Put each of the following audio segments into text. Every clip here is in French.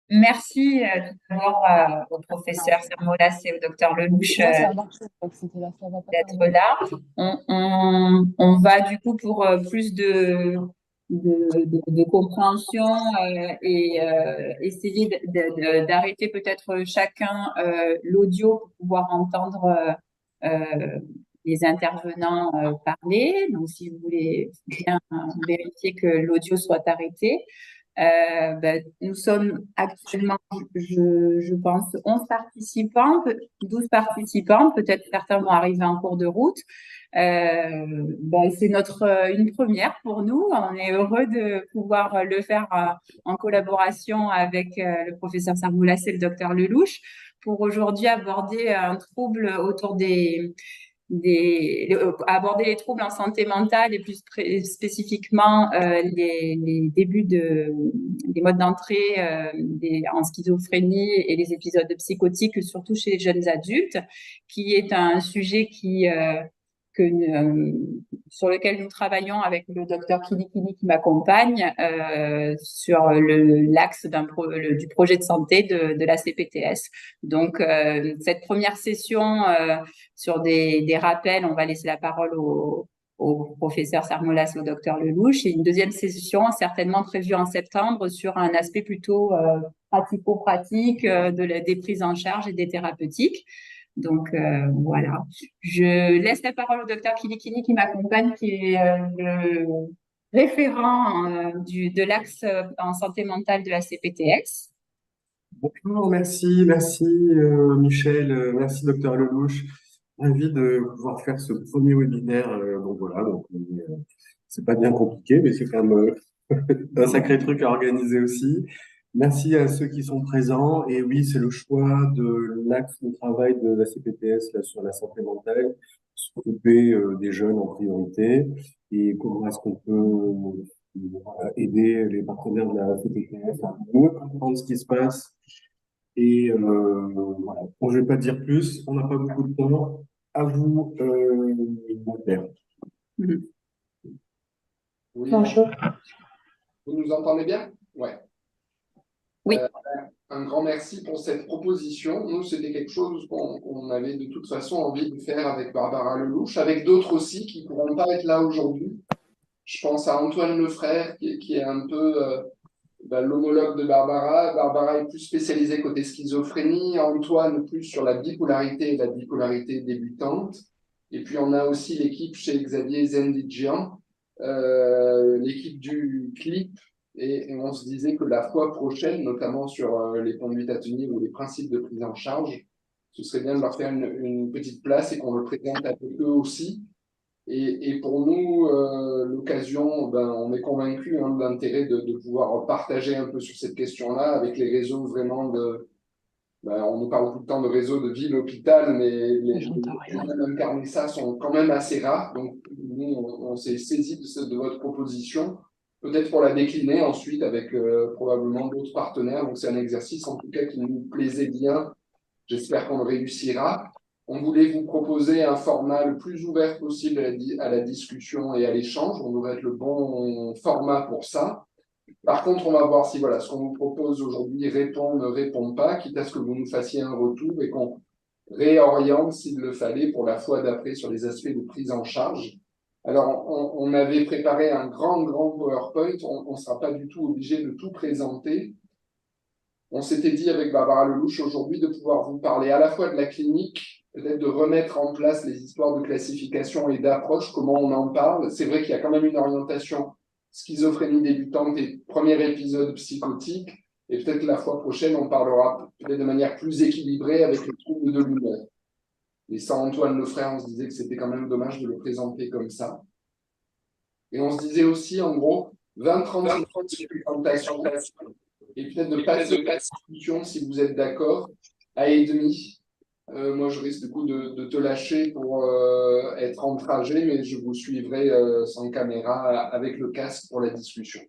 Merci tout d'abord au professeur Sermolas et au docteur Lelouch Moi, ça a marché. Donc c'était là, ça va pas d'être tarder. là. On va du coup pour plus de compréhension et essayer d'arrêter peut-être chacun l'audio pour pouvoir entendre les intervenants parler. Donc, si vous voulez bien vérifier que l'audio soit arrêté. Nous sommes actuellement, je pense, 11 participants, 12 participants. Peut-être certains vont arriver en cours de route. C'est une première pour nous. On est heureux de pouvoir le faire en collaboration avec le professeur Sarboulas et le docteur Lelouch pour aujourd'hui aborder un trouble autour aborder les troubles en santé mentale et plus spécifiquement les débuts des modes d'entrée en schizophrénie et les épisodes psychotiques, surtout chez les jeunes adultes, qui est un sujet sur lequel nous travaillons avec le docteur Kilikini qui m'accompagne sur l'axe du projet de santé de la CPTS. Donc, cette première session sur des rappels, on va laisser la parole au professeur Sarmolas et au docteur Lelouch. Et une deuxième session, certainement prévue en septembre, sur un aspect plutôt pratico-pratique des prises en charge et des thérapeutiques. Donc, voilà. Je laisse la parole au docteur Kilikini qui m'accompagne, qui est le référent de l'axe en santé mentale de la CPTX. Bonjour, merci Michel, merci docteur Lelouch. Ravi de pouvoir faire ce premier webinaire. Donc voilà, c'est pas bien compliqué, mais c'est quand même un sacré truc à organiser aussi. Merci à ceux qui sont présents. Et oui, c'est le choix de l'axe de travail de la CPTS là, sur la santé mentale, s'occuper des jeunes en priorité. Et comment est-ce qu'on peut aider les partenaires de la CPTS à mieux comprendre ce qui se passe. Et voilà. Bon, je ne vais pas dire plus, on n'a pas beaucoup de temps. À vous, Pierre. Mhm. Oui, Bonjour. vous nous entendez bien? Ouais. Oui. Un grand merci pour cette proposition. Nous, c'était quelque chose qu'on avait de toute façon envie de faire avec Barbara Lelouch, avec d'autres aussi qui ne pourront pas être là aujourd'hui. Je pense à Antoine Lefrère, qui est un peu l'homologue de Barbara. Barbara est plus spécialisée côté schizophrénie, Antoine plus sur la bipolarité et la bipolarité débutante. Et puis, on a aussi l'équipe chez Xavier Zendigian, l'équipe du CLIP. Et on se disait que la fois prochaine, notamment sur les conduites à tenir ou les principes de prise en charge, ce serait bien de leur faire une petite place et qu'on le présente avec eux aussi. Et pour nous, l'occasion, on est convaincu de l'intérêt de pouvoir partager un peu sur cette question-là avec les réseaux vraiment on nous parle tout le temps de réseaux de ville-hôpital, mais les gens incarner ça sont quand même assez rares. Donc, nous, on s'est saisi de votre proposition, peut-être pour la décliner ensuite avec probablement d'autres partenaires. Donc, c'est un exercice en tout cas qui nous plaisait bien. J'espère qu'on le réussira. On voulait vous proposer un format le plus ouvert possible à la discussion et à l'échange. On devrait être le bon format pour ça. Par contre, on va voir si ce qu'on vous propose aujourd'hui répond, ne répond pas, quitte à ce que vous nous fassiez un retour et qu'on réoriente s'il le fallait pour la fois d'après sur les aspects de prise en charge. Alors, on avait préparé un grand PowerPoint. On ne sera pas du tout obligé de tout présenter. On s'était dit avec Barbara Lelouch aujourd'hui de pouvoir vous parler à la fois de la clinique, peut-être de remettre en place les histoires de classification et d'approche, comment on en parle. C'est vrai qu'il y a quand même une orientation schizophrénie débutante et premier épisode psychotique. Et peut-être que la fois prochaine, on parlera peut-être de manière plus équilibrée avec les troubles de l'humeur. Et sans Antoine Lefrère, on se disait que c'était quand même dommage de le présenter comme ça. Et on se disait aussi, en gros, 20-30 minutes de présentation et peut-être de passer la discussion, si vous êtes d'accord, à et demi. Moi, je risque du coup de te lâcher pour être en trajet, mais je vous suivrai sans caméra avec le casque pour la discussion.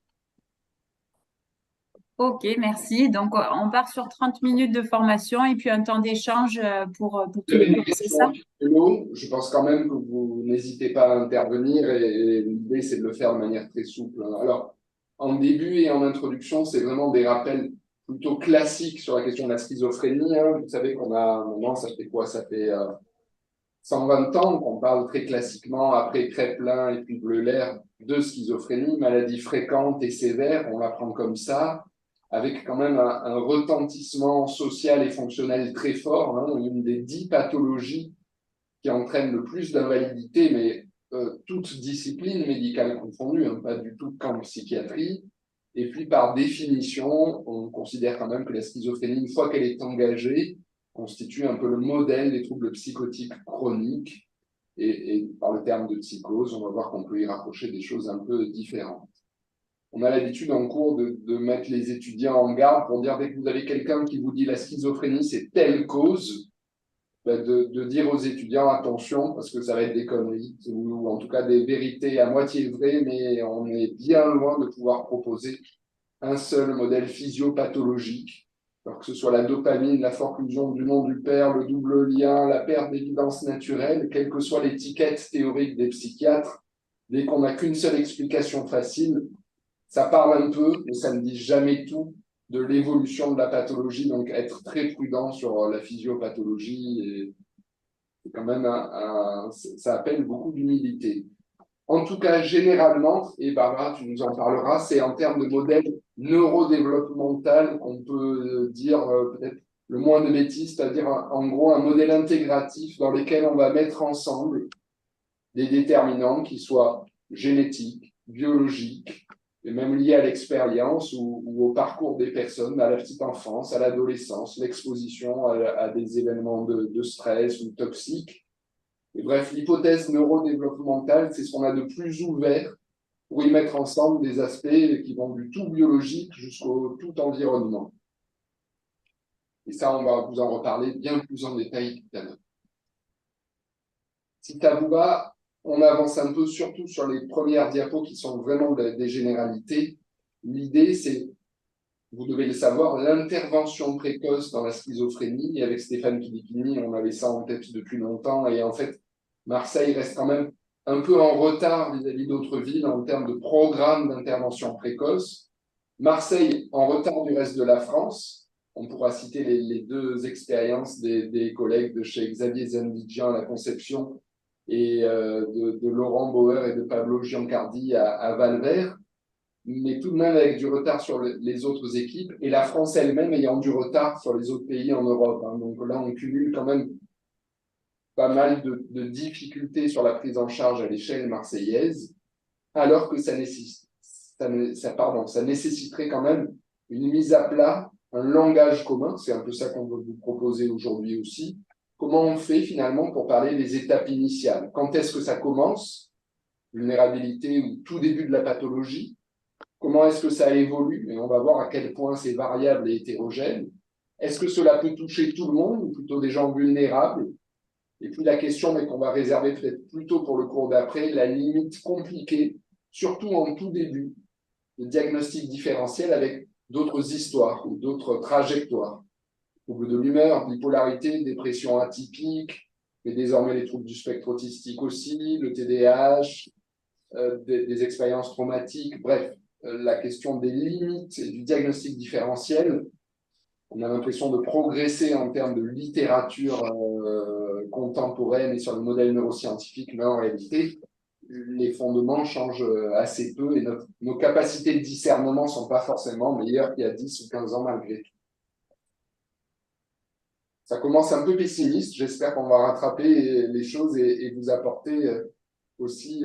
Ok, merci. Donc, on part sur 30 minutes de formation et puis un temps d'échange pour tous les groupes, c'est ça? Je pense quand même que vous n'hésitez pas à intervenir et l'idée, c'est de le faire de manière très souple. Alors, en début et en introduction, c'est vraiment des rappels plutôt classique sur la question de la schizophrénie. Hein. Vous savez qu'on a maintenant, ça fait quoi? Ça fait 120 ans qu'on parle très classiquement, après Kraepelin et puis Bleuler, de schizophrénie, maladie fréquente et sévère, on l'apprend comme ça, avec quand même un retentissement social et fonctionnel très fort, hein, une des 10 pathologies qui entraînent le plus d'invalidité, mais toutes disciplines médicales confondues, hein, pas du tout qu'en psychiatrie. Et puis, par définition, on considère quand même que la schizophrénie, une fois qu'elle est engagée, constitue un peu le modèle des troubles psychotiques chroniques. Et par le terme de psychose, on va voir qu'on peut y rapprocher des choses un peu différentes. On a l'habitude en cours de mettre les étudiants en garde pour dire dès que vous avez quelqu'un qui vous dit la schizophrénie, c'est telle cause, de dire aux étudiants attention parce que ça va être des conneries ou en tout cas des vérités à moitié vraies, mais on est bien loin de pouvoir proposer un seul modèle physiopathologique, alors que ce soit la dopamine, la forclusion du nom du père, le double lien, la perte d'évidence naturelle, quelle que soit l'étiquette théorique des psychiatres, dès qu'on n'a qu'une seule explication facile, ça parle un peu, mais ça ne dit jamais tout de l'évolution de la pathologie, donc être très prudent sur la physiopathologie, et c'est quand même ça appelle beaucoup d'humilité. En tout cas, généralement, et Barbara, tu nous en parleras, c'est en termes de modèle neurodéveloppemental qu'on peut dire peut-être le moins de bêtises, c'est-à-dire en gros un modèle intégratif dans lequel on va mettre ensemble des déterminants qui soient génétiques, biologiques, et même liés à l'expérience ou au parcours des personnes, à la petite enfance, à l'adolescence, l'exposition à des événements de stress ou toxiques. Et bref, l'hypothèse neurodéveloppementale, c'est ce qu'on a de plus ouvert pour y mettre ensemble des aspects qui vont du tout biologique jusqu'au tout environnement. Et ça, on va vous en reparler bien plus en détail tout à l'heure. Si ça vous va, on avance un peu, surtout sur les premières diapos qui sont vraiment des généralités. L'idée, c'est, vous devez le savoir, l'intervention précoce dans la schizophrénie. Et avec Stéphane Kilikini, on avait ça en tête depuis longtemps. Et en fait, Marseille reste quand même un peu en retard vis-à-vis d'autres villes en termes de programme d'intervention précoce. Marseille en retard du reste de la France. On pourra citer les deux expériences des collègues de chez Xavier Zandidjian à la Conception et de Laurent Bauer et de Pablo Giancardi à Valvert, mais tout de même avec du retard sur les autres équipes, et la France elle-même ayant du retard sur les autres pays en Europe. Hein. Donc là, on cumule quand même pas mal de difficultés sur la prise en charge à l'échelle marseillaise, alors que ça nécessiterait quand même une mise à plat, un langage commun, c'est un peu ça qu'on veut vous proposer aujourd'hui aussi. Comment on fait finalement pour parler des étapes initiales? Quand est-ce que ça commence? Vulnérabilité ou tout début de la pathologie? Comment est-ce que ça évolue? Et on va voir à quel point c'est variable et hétérogène. Est-ce que cela peut toucher tout le monde ou plutôt des gens vulnérables? Et puis la question, mais qu'on va réserver peut-être plutôt pour le cours d'après, la limite compliquée, surtout en tout début, de diagnostic différentiel avec d'autres histoires ou d'autres trajectoires. Troubles de l'humeur, bipolarité, dépression atypique, mais désormais les troubles du spectre autistique aussi, le TDAH, des expériences traumatiques, bref, la question des limites et du diagnostic différentiel. On a l'impression de progresser en termes de littérature contemporaine et sur le modèle neuroscientifique, mais en réalité, les fondements changent assez peu et nos capacités de discernement ne sont pas forcément meilleures qu'il y a 10 ou 15 ans malgré tout. Ça commence un peu pessimiste, j'espère qu'on va rattraper les choses et vous apporter aussi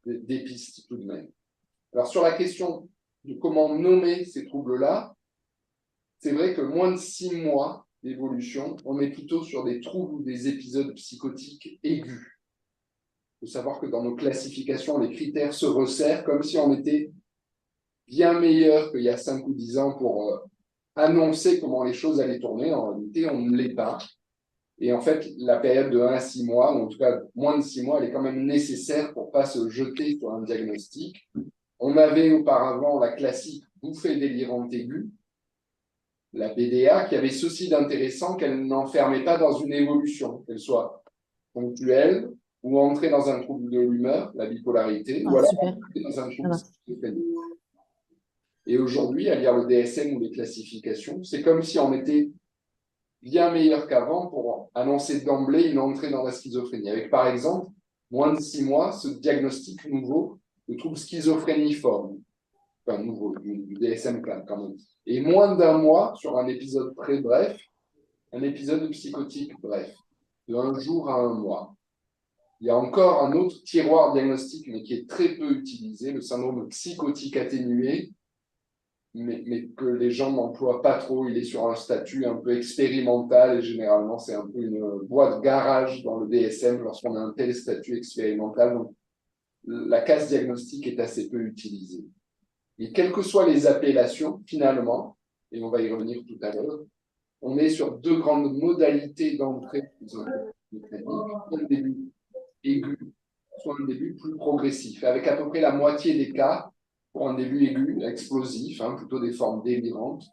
des pistes tout de même. Alors sur la question de comment nommer ces troubles-là, c'est vrai que moins de 6 mois d'évolution, on est plutôt sur des troubles ou des épisodes psychotiques aigus. Il faut savoir que dans nos classifications, les critères se resserrent comme si on était bien meilleur qu'il y a 5 ou 10 ans pour annoncer comment les choses allaient tourner. En réalité, on ne l'est pas. Et en fait, la période de 1 à 6 mois, ou en tout cas moins de 6 mois, elle est quand même nécessaire pour ne pas se jeter sur un diagnostic. On avait auparavant la classique bouffée délirante aiguë, la BDA, qui avait ceci d'intéressant qu'elle n'enfermait pas dans une évolution, qu'elle soit ponctuelle ou entrer dans un trouble de l'humeur, la bipolarité, ou alors entrer dans un trouble schizophrénique. Et aujourd'hui, à lire le DSM ou les classifications, c'est comme si on était bien meilleur qu'avant pour annoncer d'emblée une entrée dans la schizophrénie. Avec, par exemple, moins de 6 mois, ce diagnostic nouveau de trouble schizophréniforme, enfin nouveau, du DSM-4 quand même. Et moins d'un mois sur un épisode très bref, un épisode psychotique bref, de 1 jour à 1 mois. Il y a encore un autre tiroir diagnostique, mais qui est très peu utilisé, le syndrome psychotique atténué, mais que les gens n'emploient pas trop. Il est sur un statut un peu expérimental et généralement, c'est un peu une boîte garage dans le DSM lorsqu'on a un tel statut expérimental. Donc, la case diagnostique est assez peu utilisée. Et quelles que soient les appellations, finalement, et on va y revenir tout à l'heure, on est sur 2 grandes modalités d'entrée dans le traitement, soit un début aigu, soit un début plus progressif, avec à peu près la moitié des cas pour un début aigu, explosif, plutôt des formes délirantes,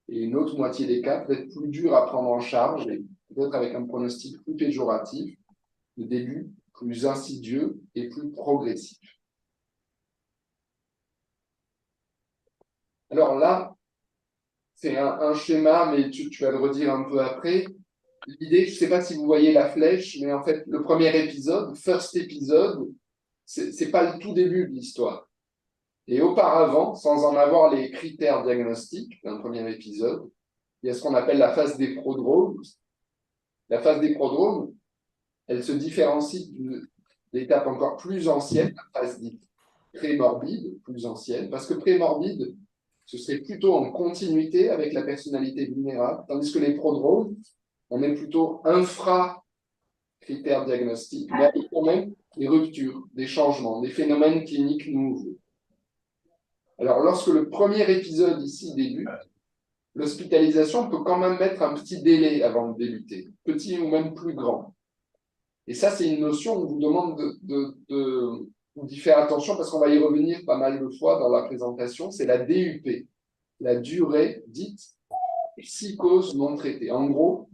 et une autre moitié des cas peut-être plus dur à prendre en charge, et peut-être avec un pronostic plus péjoratif, le début plus insidieux et plus progressif. Alors là, c'est un schéma, mais tu vas le redire un peu après. L'idée, je ne sais pas si vous voyez la flèche, mais en fait, le premier épisode, first épisode, c'est pas le tout début de l'histoire. Et auparavant, sans en avoir les critères diagnostiques d'un premier épisode, il y a ce qu'on appelle la phase des prodromes. La phase des prodromes, elle se différencie d'une étape encore plus ancienne, la phase dite prémorbide, plus ancienne, parce que prémorbide, ce serait plutôt en continuité avec la personnalité vulnérable, tandis que les prodromes, on est plutôt infra-critères diagnostiques, mais avec quand même des ruptures, des changements, des phénomènes cliniques nouveaux. Alors, lorsque le premier épisode ici débute, l'hospitalisation peut quand même mettre un petit délai avant de débuter, petit ou même plus grand. Et ça, c'est une notion où on vous demande d'y faire attention parce qu'on va y revenir pas mal de fois dans la présentation, c'est la DUP, la durée dite psychose non traitée. En gros,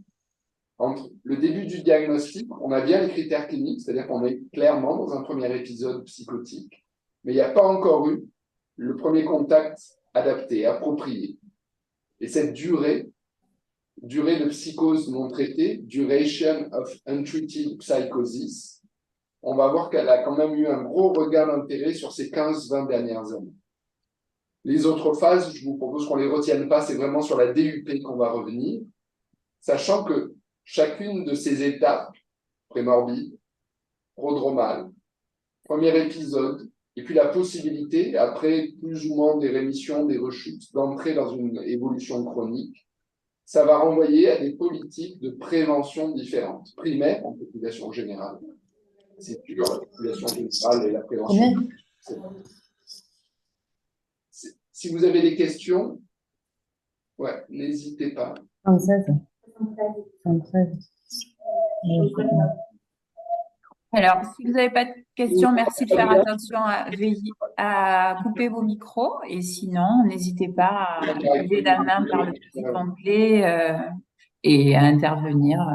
entre le début du diagnostic, on a bien les critères cliniques, c'est-à-dire qu'on est clairement dans un premier épisode psychotique, mais il n'y a pas encore eu le premier contact adapté, approprié. Et cette durée de psychose non traitée, duration of untreated psychosis, on va voir qu'elle a quand même eu un gros regain d'intérêt sur ces 15-20 dernières années. Les autres phases, je vous propose qu'on ne les retienne pas, c'est vraiment sur la DUP qu'on va revenir, sachant que chacune de ces étapes, prémorbide, prodromale, premier épisode, et puis la possibilité, après plus ou moins des rémissions, des rechutes, d'entrer dans une évolution chronique, ça va renvoyer à des politiques de prévention différentes. Primaire, en population générale. C'est sûr, la population générale et la prévention. Si vous avez des questions, ouais, n'hésitez pas. 76. 73. Alors, si vous n'avez pas de questions, merci de faire attention à veiller à couper vos micros. Et sinon, n'hésitez pas à lever la main vers le petit onglet et à intervenir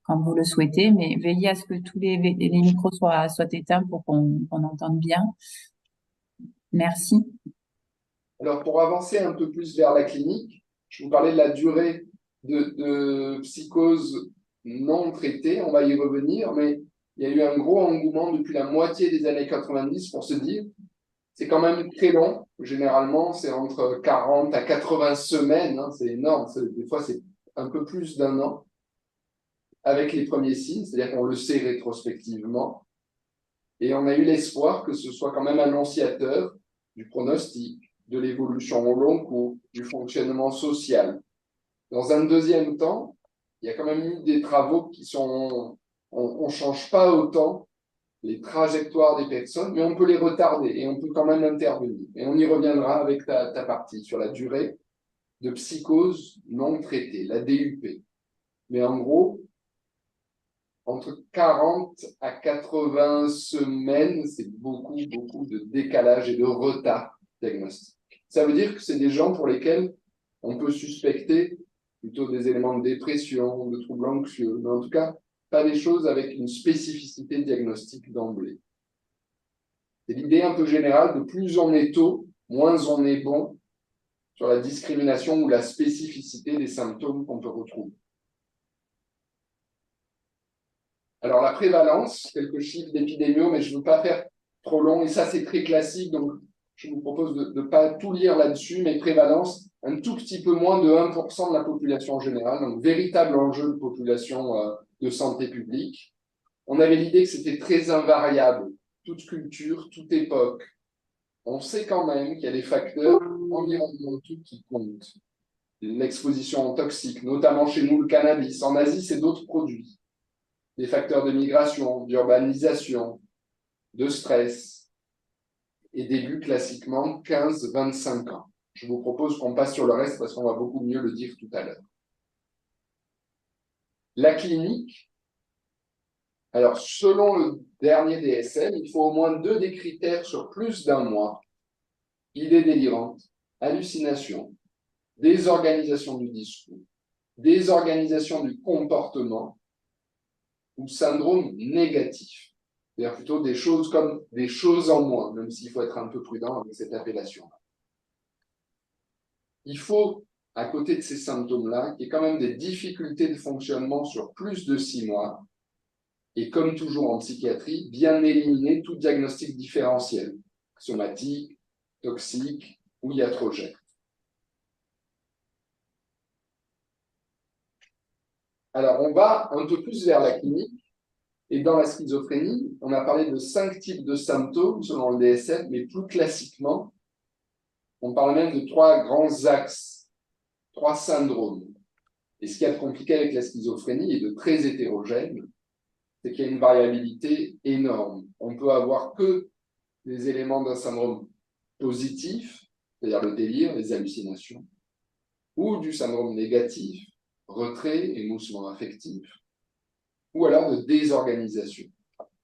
quand vous le souhaitez. Mais veillez à ce que tous les micros soient éteints pour qu'on entende bien. Merci. Alors, pour avancer un peu plus vers la clinique, je vous parlais de la durée de psychose non traitée. On va y revenir, mais il y a eu un gros engouement depuis la moitié des années 90 pour se dire c'est quand même très long. Généralement, c'est entre 40 à 80 semaines. C'est énorme. Des fois, c'est un peu plus d'1 an avec les premiers signes, c'est-à-dire qu'on le sait rétrospectivement. Et on a eu l'espoir que ce soit quand même annonciateur du pronostic, de l'évolution au long cours, du fonctionnement social. Dans un deuxième temps, il y a quand même eu des travaux qui sont... On ne change pas autant les trajectoires des personnes, mais on peut les retarder et on peut quand même intervenir. Et on y reviendra avec ta partie sur la durée de psychose non traitée, la DUP. Mais en gros, entre 40 à 80 semaines, c'est beaucoup de décalage et de retard diagnostique. Ça veut dire que c'est des gens pour lesquels on peut suspecter plutôt des éléments de dépression, de troubles anxieux, mais en tout cas, pas des choses avec une spécificité diagnostique d'emblée. C'est l'idée un peu générale de plus on est tôt, moins on est bon sur la discrimination ou la spécificité des symptômes qu'on peut retrouver. Alors, la prévalence, quelques chiffres d'épidémios, mais je ne veux pas faire trop long, et ça, c'est très classique, donc je vous propose de ne pas tout lire là-dessus, mais prévalence, un tout petit peu moins de 1% de la population générale, donc véritable enjeu de population de santé publique. On avait l'idée que c'était très invariable, toute culture, toute époque. On sait quand même qu'il y a des facteurs environnementaux qui comptent. L'exposition toxique, notamment chez nous le cannabis, en Asie c'est d'autres produits. Des facteurs de migration, d'urbanisation, de stress, et début classiquement 15-25 ans. Je vous propose qu'on passe sur le reste parce qu'on va beaucoup mieux le dire tout à l'heure. La clinique, alors selon le dernier DSM, il faut au moins 2 des critères sur plus d'1 mois. Idées délirantes, hallucinations, désorganisation du discours, désorganisation du comportement ou syndrome négatif. C'est-à-dire plutôt des choses comme des choses en moins, même s'il faut être un peu prudent avec cette appellation. Il faut, à côté de ces symptômes-là, qu'il y ait quand même des difficultés de fonctionnement sur plus de 6 mois. Et comme toujours en psychiatrie, bien éliminer tout diagnostic différentiel, somatique, toxique ou iatrogène. Alors, on va un peu plus vers la clinique. Et dans la schizophrénie, on a parlé de 5 types de symptômes selon le DSM, mais plus classiquement, on parle même de 3 grands axes, 3 syndromes. Et ce qu'il y a de compliqué avec la schizophrénie et de très hétérogène, c'est qu'il y a une variabilité énorme. On peut avoir que des éléments d'un syndrome positif, c'est-à-dire le délire, les hallucinations, ou du syndrome négatif, retrait, émoussement affectif, ou alors de désorganisation.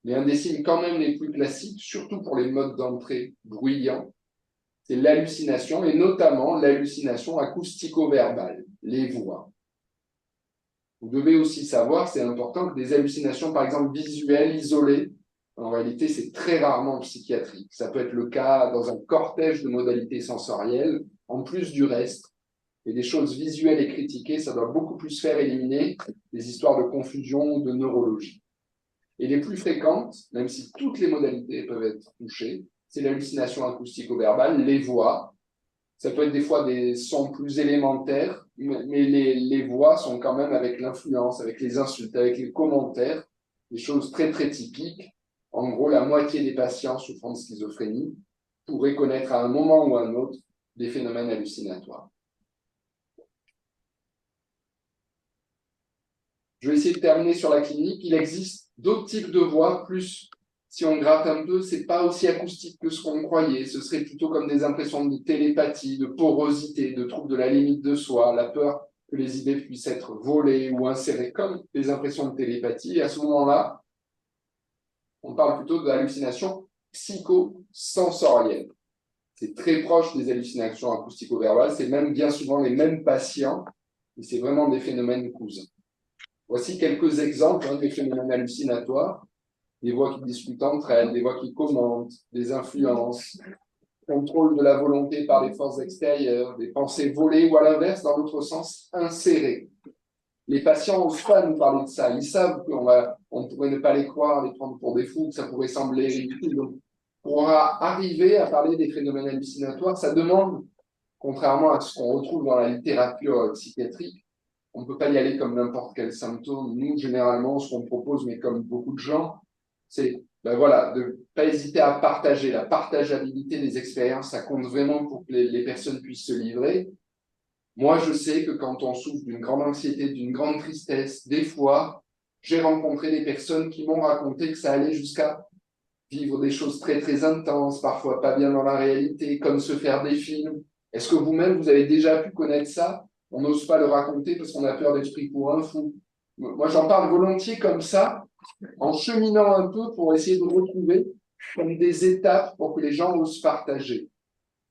Mais un des signes quand même les plus classiques, surtout pour les modes d'entrée bruyants, c'est l'hallucination, et notamment l'hallucination acoustico-verbale, les voix. Vous devez aussi savoir, c'est important, que des hallucinations, par exemple visuelles, isolées, en réalité, c'est très rarement psychiatrique. Ça peut être le cas dans un cortège de modalités sensorielles, en plus du reste. Et des choses visuelles et critiquées, ça doit beaucoup plus faire éliminer des histoires de confusion ou de neurologie. Et les plus fréquentes, même si toutes les modalités peuvent être touchées, c'est l'hallucination acoustico-verbale, les voix. Ça peut être des fois des sons plus élémentaires, mais les voix sont quand même avec l'influence, avec les insultes, avec les commentaires, des choses très très typiques. En gros, la moitié des patients souffrant de schizophrénie pourraient connaître à un moment ou à un autre des phénomènes hallucinatoires. Je vais essayer de terminer sur la clinique. Il existe d'autres types de voix, plus si on gratte un peu, c'est pas aussi acoustique que ce qu'on croyait. Ce serait plutôt comme des impressions de télépathie, de porosité, de troubles de la limite de soi, la peur que les idées puissent être volées ou insérées comme des impressions de télépathie. Et à ce moment-là, on parle plutôt d'hallucinations psychosensorielles. C'est très proche des hallucinations acoustico-verbales. C'est même bien souvent les mêmes patients, et c'est vraiment des phénomènes cousins. Voici quelques exemples des phénomènes hallucinatoires. Des voix qui discutent entre elles, des voix qui commentent, des influences, contrôle de la volonté par les forces extérieures, des pensées volées ou à l'inverse, dans l'autre sens, insérées. Les patients n'osent pas nous parler de ça. Ils savent qu'on pourrait ne pas les croire, les prendre pour des fous, que ça pourrait sembler ridicule. Donc, pour arriver à parler des phénomènes hallucinatoires, ça demande, contrairement à ce qu'on retrouve dans la littérature psychiatrique, on ne peut pas y aller comme n'importe quel symptôme. Nous, généralement, ce qu'on propose, mais comme beaucoup de gens, c'est de ne pas hésiter à partager. La partageabilité des expériences, ça compte vraiment pour que les personnes puissent se livrer. Moi, je sais que quand on souffre d'une grande anxiété, d'une grande tristesse, des fois, j'ai rencontré des personnes qui m'ont raconté que ça allait jusqu'à vivre des choses très, très intenses, parfois pas bien dans la réalité, comme se faire des films. Est-ce que vous-même, vous avez déjà pu connaître ça? On n'ose pas le raconter parce qu'on a peur d'être pris pour un fou. Moi, j'en parle volontiers comme ça, en cheminant un peu pour essayer de retrouver comme des étapes pour que les gens osent partager.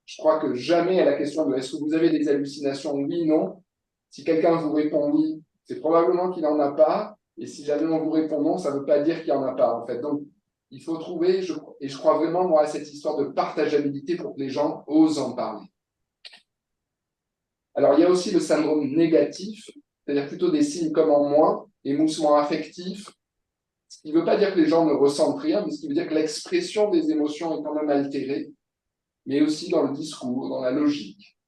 Je crois que jamais à la question de est-ce que vous avez des hallucinations, oui, non. Si quelqu'un vous répond oui, c'est probablement qu'il n'en a pas. Et si jamais on vous répond non, ça ne veut pas dire qu'il n'y en a pas, en fait. Donc, il faut trouver, et je crois vraiment, moi, à cette histoire de partageabilité pour que les gens osent en parler. Alors, il y a aussi le syndrome négatif, c'est-à-dire plutôt des signes comme en moins, émoussement affectif, ce qui ne veut pas dire que les gens ne ressentent rien, mais ce qui veut dire que l'expression des émotions est quand même altérée, mais aussi dans le discours, dans la logique.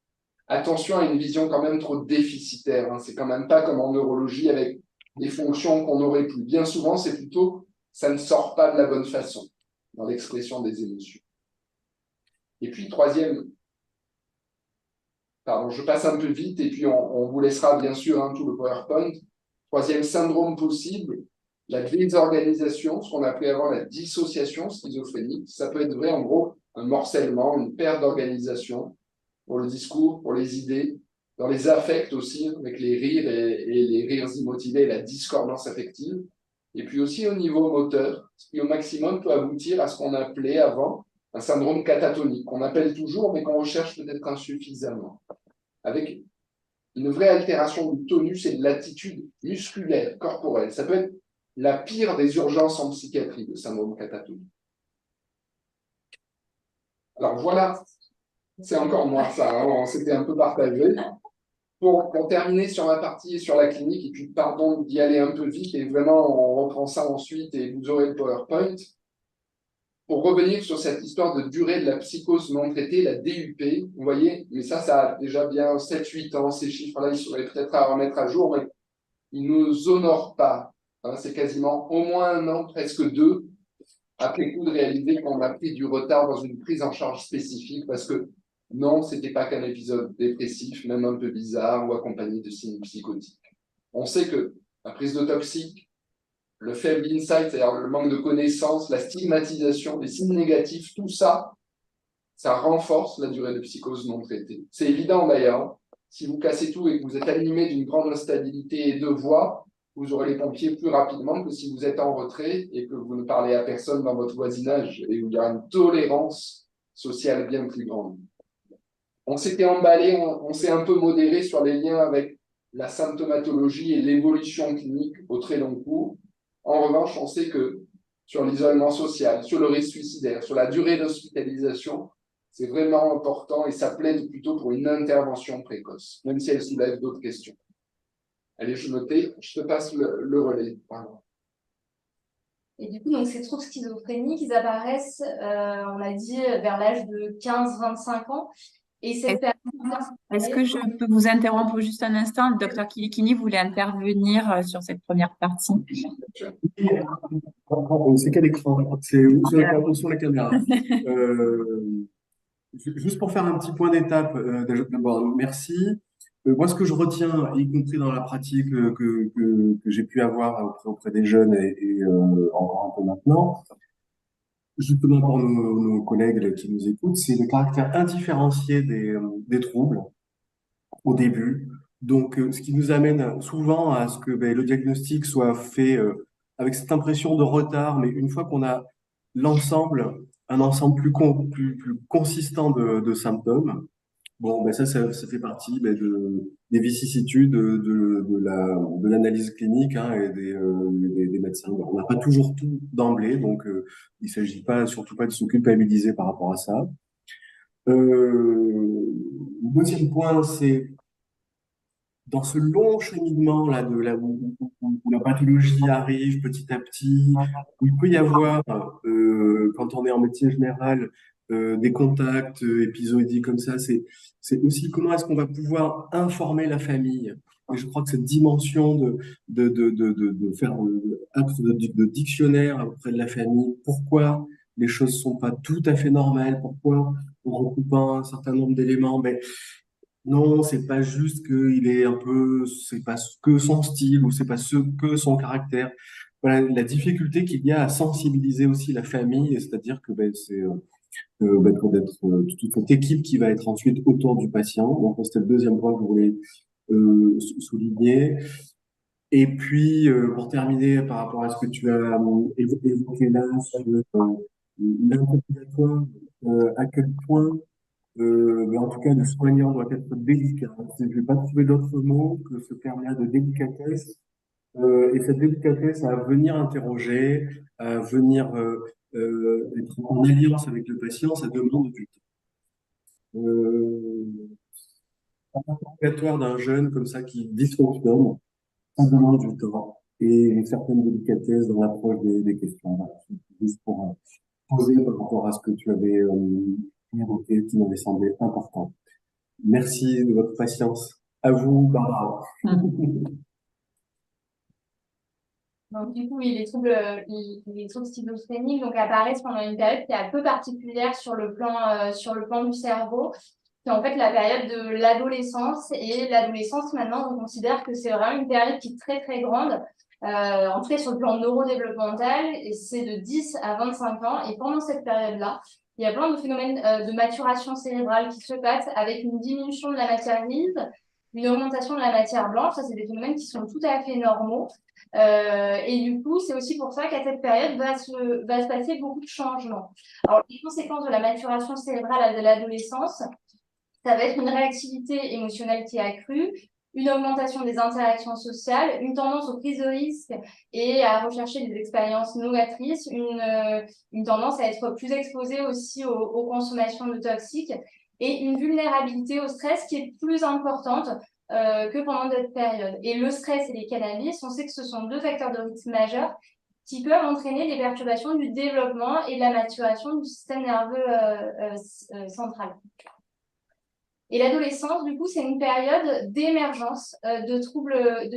Attention à une vision quand même trop déficitaire, hein. C'est quand même pas comme en neurologie avec des fonctions qu'on aurait pu. Bien souvent, c'est plutôt ça ne sort pas de la bonne façon dans l'expression des émotions. Et puis, troisième, pardon, je passe un peu vite et puis on vous laissera bien sûr tout le PowerPoint. Troisième syndrome possible, la désorganisation, ce qu'on appelait avant la dissociation schizophrénique. Ça peut être vrai, en gros, un morcellement, une perte d'organisation pour le discours, pour les idées, dans les affects aussi, avec les rires et les rires immotivés, la discordance affective. Et puis aussi au niveau moteur, ce qui au maximum peut aboutir à ce qu'on appelait avant un syndrome catatonique, qu'on appelle toujours, mais qu'on recherche peut-être insuffisamment, avec une vraie altération du tonus et de l'attitude musculaire, corporelle. Ça peut être la pire des urgences en psychiatrie, le syndrome catatonique. Alors voilà, c'est encore moi ça, on s'était un peu partagé. Pour terminer sur ma partie et sur la clinique, et puis pardon d'y aller un peu vite, et vraiment on reprend ça ensuite et vous aurez le PowerPoint. Pour revenir sur cette histoire de durée de la psychose non traitée, la DUP, vous voyez, mais ça a déjà bien 7-8 ans, ces chiffres-là, ils seraient peut-être à remettre à jour, mais ils ne nous honorent pas. C'est quasiment au moins 1 an, presque 2, après coup de réaliser qu'on a pris du retard dans une prise en charge spécifique, parce que non, ce n'était pas qu'un épisode dépressif, même un peu bizarre, ou accompagné de signes psychotiques. On sait que la prise de toxiques, le faible insight, c'est-à-dire le manque de connaissances, la stigmatisation, les signes négatifs, tout ça, ça renforce la durée de psychose non traitée. C'est évident d'ailleurs. Si vous cassez tout et que vous êtes animé d'une grande instabilité et de voix, vous aurez les pompiers plus rapidement que si vous êtes en retrait et que vous ne parlez à personne dans votre voisinage et où il y a une tolérance sociale bien plus grande. On s'était emballé, on s'est un peu modéré sur les liens avec la symptomatologie et l'évolution clinique au très long cours. En revanche, on sait que sur l'isolement social, sur le risque suicidaire, sur la durée d'hospitalisation, c'est vraiment important et ça plaide plutôt pour une intervention précoce, même si elle soulève d'autres questions. Allez, je te passe le relais. Pardon. Et du coup, donc, ces troubles schizophréniques, ils apparaissent, on a dit, vers l'âge de 15-25 ans. Et cette Est-ce que je peux vous interrompre juste un instant? Le docteur Kilikini voulait intervenir sur cette première partie. C'est quel écran? C'est où sont les caméras? Juste pour faire un petit point d'étape, d'abord, merci. Moi, ce que je retiens, y compris dans la pratique que j'ai pu avoir auprès des jeunes et encore un peu maintenant, justement pour nos collègues qui nous écoutent, c'est le caractère indifférencié des troubles au début. Donc, ce qui nous amène souvent à ce que le diagnostic soit fait avec cette impression de retard, mais une fois qu'on a l'ensemble, un ensemble plus consistant de symptômes, bon, ça fait partie des vicissitudes de l'analyse clinique et des médecins. On n'a pas toujours tout d'emblée, donc il ne s'agit pas, surtout pas de se culpabiliser par rapport à ça. Deuxième point, c'est dans ce long cheminement là où la pathologie arrive petit à petit, où il peut y avoir quand on est en médecine générale des contacts épisodiques comme ça, c'est aussi comment est-ce qu'on va pouvoir informer la famille. Et je crois que cette dimension de faire acte de dictionnaire auprès de la famille, pourquoi les choses sont pas tout à fait normales, pourquoi en recoupant un certain nombre d'éléments, non, c'est pas juste qu'il est un peu, c'est pas que son style ou c'est pas que son caractère. Voilà, la difficulté qu'il y a à sensibiliser aussi la famille, c'est-à-dire que c'est d'être toute cette équipe qui va être ensuite autour du patient. Donc, c'était le deuxième point que je voulais souligner. Et puis, pour terminer, par rapport à ce que tu as évoqué là sur l'interrogatoire, à quel point mais en tout cas, le soignant doit être délicat. Je ne vais pas trouver d'autre mot que ce terme-là de délicatesse. Et cette délicatesse à venir interroger, à venir être en alliance avec le patient, ça demande du temps. Interrogatoire d'un jeune comme ça qui dysfonctionne, ça demande du temps et une certaine délicatesse dans l'approche des questions. Voilà. Juste pour poser par rapport à ce que tu avais évoqué, qui m'avait semblé important. Merci de votre patience. À vous, Barbara. Donc, du coup, oui, les troubles schizophréniques donc, apparaissent pendant une période qui est un peu particulière sur le plan du cerveau. C'est en fait la période de l'adolescence. Et l'adolescence, maintenant, on considère que c'est vraiment une période qui est très, très grande. En tout cas, sur le plan neurodéveloppemental, et c'est de 10 à 25 ans. Et pendant cette période-là, il y a plein de phénomènes de maturation cérébrale qui se passent avec une diminution de la matière grise, une augmentation de la matière blanche. Ça, c'est des phénomènes qui sont tout à fait normaux. Et du coup, c'est aussi pour ça qu'à cette période va se passer beaucoup de changements. Alors, les conséquences de la maturation cérébrale de l'adolescence, ça va être une réactivité émotionnelle qui est accrue, une augmentation des interactions sociales, une tendance aux prises de risques et à rechercher des expériences novatrices, une tendance à être plus exposée aussi aux consommations de toxiques et une vulnérabilité au stress qui est plus importante que pendant cette période. Et le stress et les cannabis, on sait que ce sont deux facteurs de risque majeurs qui peuvent entraîner des perturbations du développement et de la maturation du système nerveux central. Et l'adolescence, du coup, c'est une période d'émergence de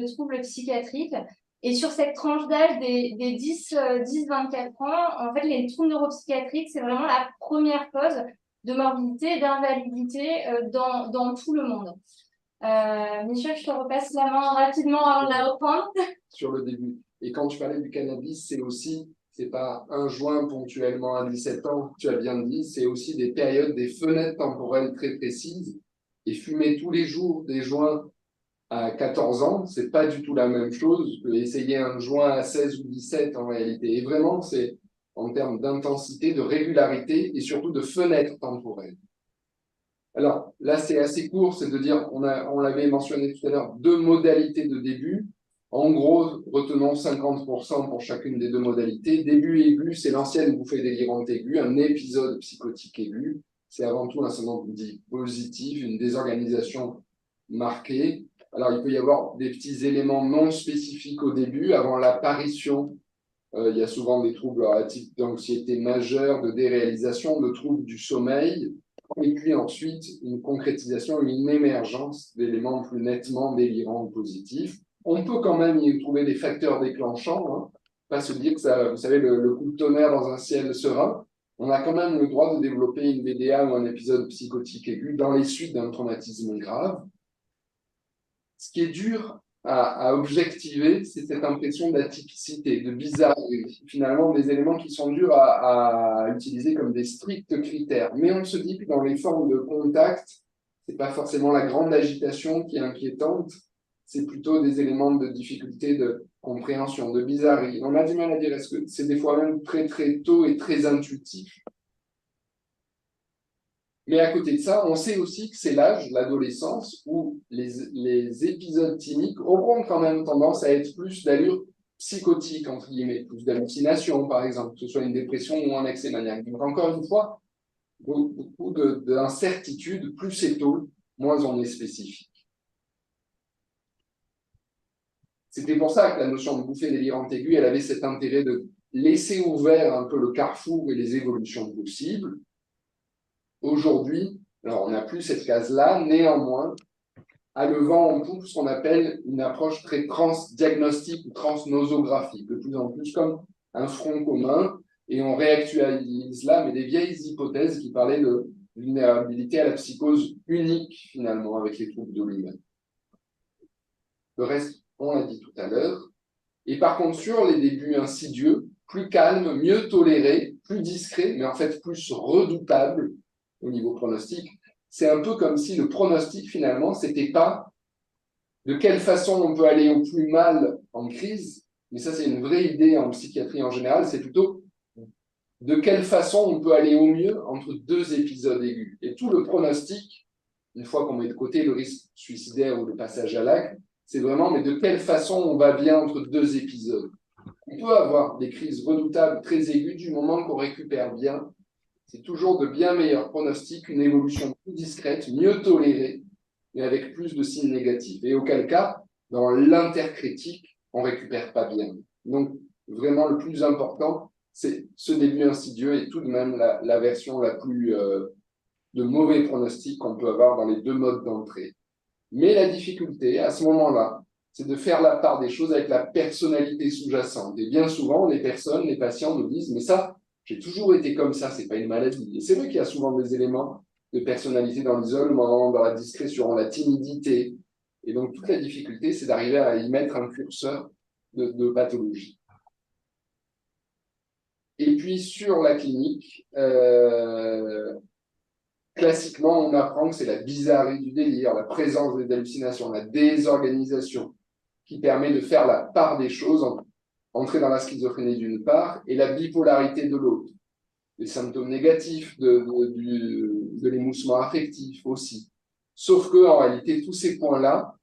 troubles psychiatriques. Et sur cette tranche d'âge des 10-24 ans, en fait, les troubles neuropsychiatriques, c'est vraiment la première cause de morbidité et d'invalidité dans tout le monde. Michel, je te repasse la main rapidement avant de la reprendre. Sur le début. Et quand tu parlais du cannabis, c'est pas un joint ponctuellement à 17 ans, tu as bien dit, c'est aussi des périodes, des fenêtres temporelles très précises. Et fumer tous les jours des joints à 14 ans, c'est pas du tout la même chose que essayer un joint à 16 ou 17 en réalité. Et vraiment, c'est en termes d'intensité, de régularité et surtout de fenêtres temporelles. Alors là, c'est assez court, c'est de dire, on l'avait mentionné tout à l'heure, deux modalités de début. En gros, retenons 50% pour chacune des deux modalités. Début aigu, c'est l'ancienne bouffée délirante aiguë, un épisode psychotique aigu. C'est avant tout un syndrome dit positif, une désorganisation marquée. Alors, il peut y avoir des petits éléments non spécifiques au début, avant l'apparition. Il y a souvent des troubles à type d'anxiété majeure, de déréalisation, de troubles du sommeil. Et puis ensuite, une concrétisation, une émergence d'éléments plus nettement délirants ou positifs. On peut quand même y trouver des facteurs déclenchants, hein. Pas se dire que ça, vous savez, le coup de tonnerre dans un ciel serein. On a quand même le droit de développer une BDA ou un épisode psychotique aigu dans les suites d'un traumatisme grave. Ce qui est dur à objectiver, c'est cette impression d'atypicité, de bizarrerie. Finalement, des éléments qui sont durs à utiliser comme des stricts critères. Mais on se dit que dans les formes de contact, c'est pas forcément la grande agitation qui est inquiétante, c'est plutôt des éléments de difficulté de compréhension, de bizarrerie. On a du mal à dire, est-ce que c'est des fois même très très tôt et très intuitif. Mais à côté de ça, on sait aussi que c'est l'âge, l'adolescence, où les épisodes thymiques auront quand même tendance à être plus d'allure psychotique, entre guillemets, plus d'hallucination, par exemple, que ce soit une dépression ou un excès maniaque. Donc, encore une fois, beaucoup d'incertitudes, plus c'est tôt, moins on est spécifique. C'était pour ça que la notion de bouffée délirante aiguë, elle avait cet intérêt de laisser ouvert un peu le carrefour et les évolutions possibles. Aujourd'hui, alors on n'a plus cette case-là, néanmoins, à le vent en poupe ce qu'on appelle une approche très transdiagnostique ou transnosographique, de plus en plus comme un front commun, et on réactualise là, mais des vieilles hypothèses qui parlaient de vulnérabilité à la psychose unique, finalement, avec les troubles de l'humain. Le reste, on l'a dit tout à l'heure. Et par contre, sur les débuts insidieux, plus calmes, mieux tolérés, plus discrets, mais en fait plus redoutables au niveau pronostic, c'est un peu comme si le pronostic, finalement, c'était pas de quelle façon on peut aller au plus mal en crise, mais ça, c'est une vraie idée en psychiatrie en général, c'est plutôt de quelle façon on peut aller au mieux entre deux épisodes aigus. Et tout le pronostic, une fois qu'on met de côté le risque suicidaire ou le passage à l'acte, c'est vraiment, mais de quelle façon on va bien entre deux épisodes. On peut avoir des crises redoutables très aiguës du moment qu'on récupère bien. C'est toujours de bien meilleurs pronostics, une évolution plus discrète, mieux tolérée, mais avec plus de signes négatifs. Et auquel cas, dans l'intercritique, on récupère pas bien. Donc, vraiment, le plus important, c'est ce début insidieux et tout de même la version la plus de mauvais pronostic qu'on peut avoir dans les deux modes d'entrée. Mais la difficulté, à ce moment-là, c'est de faire la part des choses avec la personnalité sous-jacente. Et bien souvent, les personnes, les patients nous disent « mais ça, j'ai toujours été comme ça, c'est pas une maladie ». Et c'est vrai qu'il y a souvent des éléments de personnalité dans l'isolement, dans la discrétion, dans la timidité. Et donc, toute la difficulté, c'est d'arriver à y mettre un curseur de pathologie. Et puis, sur la clinique, classiquement, on apprend que c'est la bizarrerie du délire, la présence des hallucinations, la désorganisation qui permet de faire la part des choses, entrer dans la schizophrénie d'une part et la bipolarité de l'autre. Les symptômes négatifs de l'émoussement affectif aussi. Sauf que en réalité, tous ces points-là,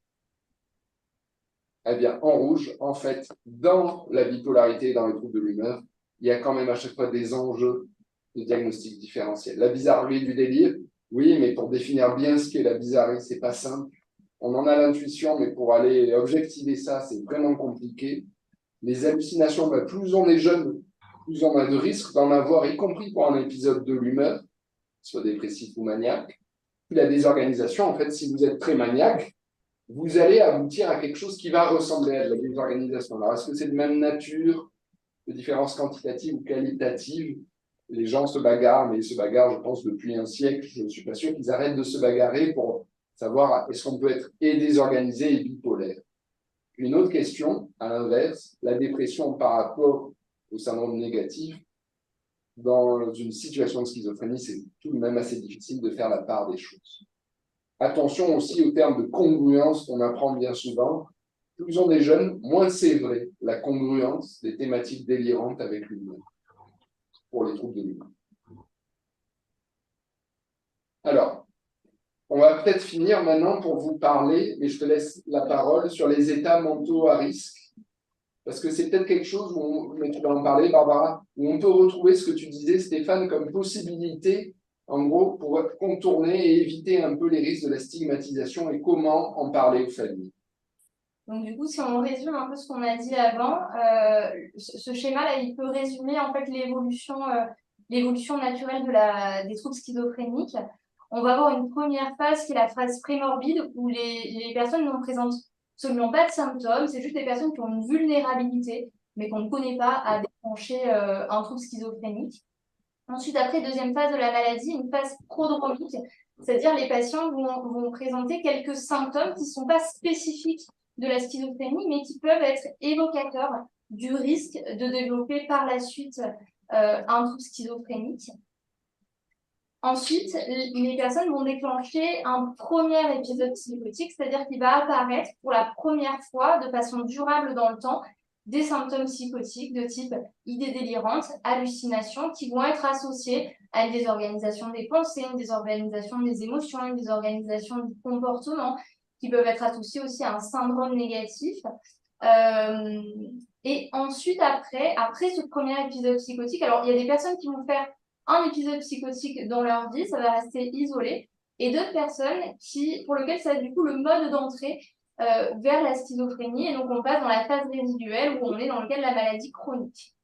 eh bien, en rouge, en fait, dans la bipolarité et dans les troubles de l'humeur, il y a quand même à chaque fois des enjeux de diagnostic différentiel. La bizarrerie du délire, oui, mais pour définir bien ce qu'est la bizarrerie, c'est pas simple. On en a l'intuition, mais pour aller objectiver ça, c'est vraiment compliqué. Les hallucinations, plus on est jeune, plus on a de risques d'en avoir, y compris pour un épisode de l'humeur, soit dépressif ou maniaque. Puis la désorganisation, en fait, si vous êtes très maniaque, vous allez aboutir à quelque chose qui va ressembler à de la désorganisation. Alors, est-ce que c'est de même nature, de différence quantitative ou qualitative? Les gens se bagarrent, mais ils se bagarrent, je pense, depuis un siècle. Je ne suis pas sûr qu'ils arrêtent de se bagarrer pour savoir est-ce qu'on peut être et désorganisé et bipolaire. Une autre question, à l'inverse, la dépression par rapport au syndrome négatif, dans une situation de schizophrénie, c'est tout de même assez difficile de faire la part des choses. Attention aussi au terme de congruence qu'on apprend bien souvent. Plus on est jeune, moins c'est vrai la congruence des thématiques délirantes avec l'humain pour les troubles de l'humain. Alors, on va peut-être finir maintenant pour vous parler, mais je te laisse la parole sur les états mentaux à risque, parce que c'est peut-être quelque chose où mais tu vas en parler, Barbara, où on peut retrouver ce que tu disais, Stéphane, comme possibilité, en gros, pour contourner et éviter un peu les risques de la stigmatisation et comment en parler aux familles. Donc, du coup, si on résume un peu ce qu'on a dit avant, ce schéma-là, il peut résumer en fait l'évolution naturelle des troubles schizophréniques. On va avoir une première phase qui est la phase prémorbide où les personnes ne présentent absolument pas de symptômes, c'est juste des personnes qui ont une vulnérabilité, mais qu'on ne connaît pas à déclencher un trouble schizophrénique. Ensuite, après, deuxième phase de la maladie, une phase prodromique, c'est-à-dire les patients vont présenter quelques symptômes qui ne sont pas spécifiques de la schizophrénie, mais qui peuvent être évocateurs du risque de développer par la suite un trouble schizophrénique. Ensuite, les personnes vont déclencher un premier épisode psychotique, c'est-à-dire qu'il va apparaître pour la première fois de façon durable dans le temps des symptômes psychotiques de type idées délirantes, hallucinations, qui vont être associés à une désorganisation des pensées, une désorganisation des émotions, une désorganisation du comportement, qui peuvent être associés aussi à un syndrome négatif. Et ensuite, après ce premier épisode psychotique, alors il y a des personnes qui vont faire un épisode psychotique dans leur vie, ça va rester isolé, et d'autres personnes pour lesquelles ça va être du coup le mode d'entrée vers la schizophrénie, et donc on passe dans la phase résiduelle où on est dans le cas de la maladie chronique.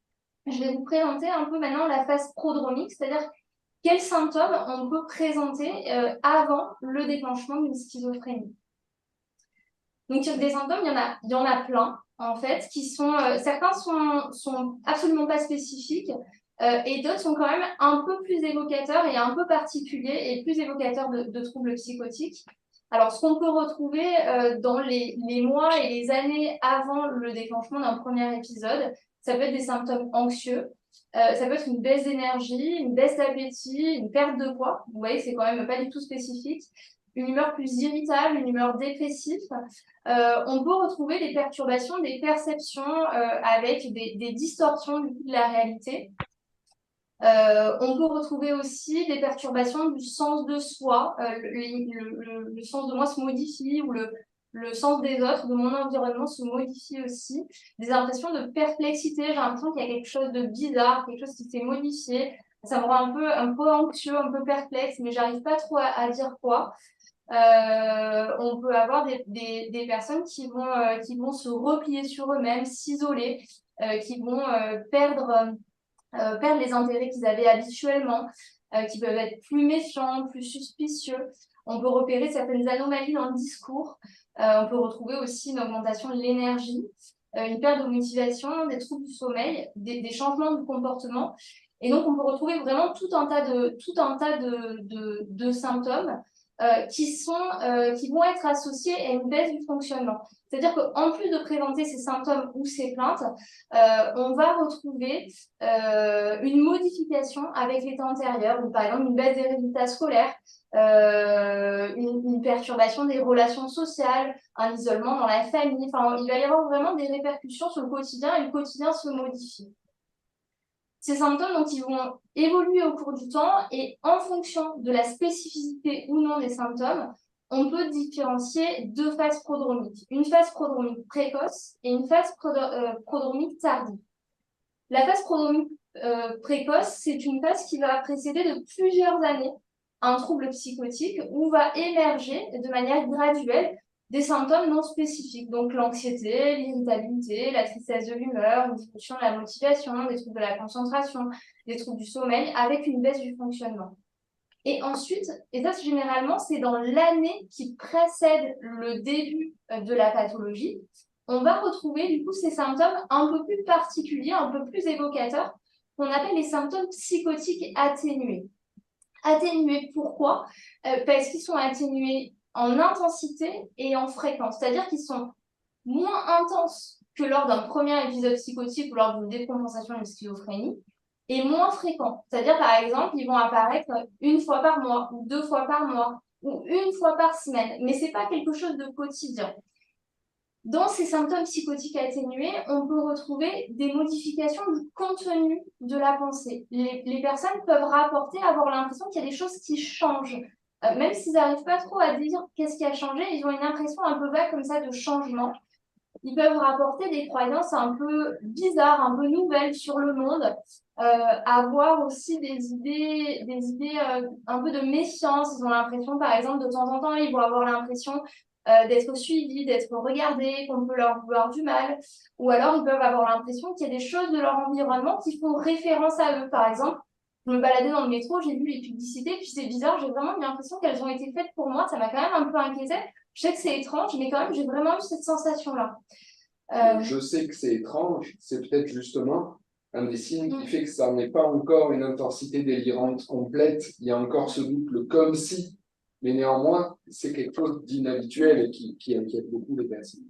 Je vais vous présenter un peu maintenant la phase prodromique, c'est-à-dire quels symptômes on peut présenter avant le déclenchement d'une schizophrénie. Donc des symptômes, il y en a plein en fait, qui sont certains sont absolument pas spécifiques. Et d'autres sont quand même un peu plus évocateurs et un peu particuliers et plus évocateurs de troubles psychotiques. Alors, ce qu'on peut retrouver dans les mois et les années avant le déclenchement d'un premier épisode, ça peut être des symptômes anxieux, ça peut être une baisse d'énergie, une baisse d'appétit, une perte de poids. Vous voyez, c'est quand même pas du tout spécifique. Une humeur plus irritable, une humeur dépressive. On peut retrouver des perturbations des perceptions avec des distorsions du coup, de la réalité. On peut retrouver aussi des perturbations du sens de soi, le sens de moi se modifie ou le sens des autres, de mon environnement se modifie aussi. Des impressions de perplexité, j'ai l'impression qu'il y a quelque chose de bizarre, quelque chose qui s'est modifié. Ça me rend un peu anxieux, un peu perplexe, mais j'arrive pas trop à dire quoi. On peut avoir des personnes qui vont se replier sur eux-mêmes, s'isoler, qui vont perdre les intérêts qu'ils avaient habituellement, qui peuvent être plus méfiants, plus suspicieux. On peut repérer certaines anomalies dans le discours. On peut retrouver aussi une augmentation de l'énergie, une perte de motivation, des troubles du sommeil, des changements de comportement. Et donc, on peut retrouver vraiment tout un tas de symptômes qui vont être associés à une baisse du fonctionnement. C'est-à-dire qu'en plus de présenter ces symptômes ou ces plaintes, on va retrouver une modification avec l'état antérieur, donc par exemple une baisse des résultats scolaires, une perturbation des relations sociales, un isolement dans la famille. Enfin, il va y avoir vraiment des répercussions sur le quotidien et le quotidien se modifie. Ces symptômes, donc, ils vont évoluer au cours du temps et en fonction de la spécificité ou non des symptômes, on peut différencier deux phases prodromiques. Une phase prodromique précoce et une phase prodromique tardive. La phase prodromique précoce, c'est une phase qui va précéder de plusieurs années un trouble psychotique où va émerger de manière graduelle des symptômes non spécifiques, donc l'anxiété, l'irritabilité, la tristesse de l'humeur, une diminution de la motivation, des troubles de la concentration, des troubles du sommeil, avec une baisse du fonctionnement. Et ensuite, et ça généralement, c'est dans l'année qui précède le début de la pathologie, on va retrouver du coup ces symptômes un peu plus particuliers, un peu plus évocateurs, qu'on appelle les symptômes psychotiques atténués. Atténués, pourquoi? Parce qu'ils sont atténués en intensité et en fréquence, c'est-à-dire qu'ils sont moins intenses que lors d'un premier épisode psychotique ou lors d'une décompensation d'une schizophrénie, et moins fréquents. C'est-à-dire, par exemple, ils vont apparaître une fois par mois, ou 2 fois par mois, ou une fois par semaine, mais ce n'est pas quelque chose de quotidien. Dans ces symptômes psychotiques atténués, on peut retrouver des modifications du contenu de la pensée. Les personnes peuvent rapporter, avoir l'impression qu'il y a des choses qui changent. Même s'ils n'arrivent pas trop à dire qu'est-ce qui a changé, ils ont une impression un peu vague comme ça de changement. Ils peuvent rapporter des croyances un peu bizarres, un peu nouvelles sur le monde, avoir aussi des idées un peu de méfiance. Ils ont l'impression, par exemple, de temps en temps, ils vont avoir l'impression d'être suivis, d'être regardés, qu'on peut leur vouloir du mal. Ou alors, ils peuvent avoir l'impression qu'il y a des choses de leur environnement qui font référence à eux. Par exemple, je me baladais dans le métro, j'ai vu les publicités, puis c'est bizarre, j'ai vraiment eu l'impression qu'elles ont été faites pour moi. Ça m'a quand même un peu inquiétée. Je sais que c'est étrange, mais quand même, j'ai vraiment eu cette sensation-là. Je sais que c'est étrange, c'est peut-être justement un des signes qui fait que ça n'est pas encore une intensité délirante complète. Il y a encore ce boucle comme si, mais néanmoins, c'est quelque chose d'inhabituel et qui inquiète beaucoup les personnes.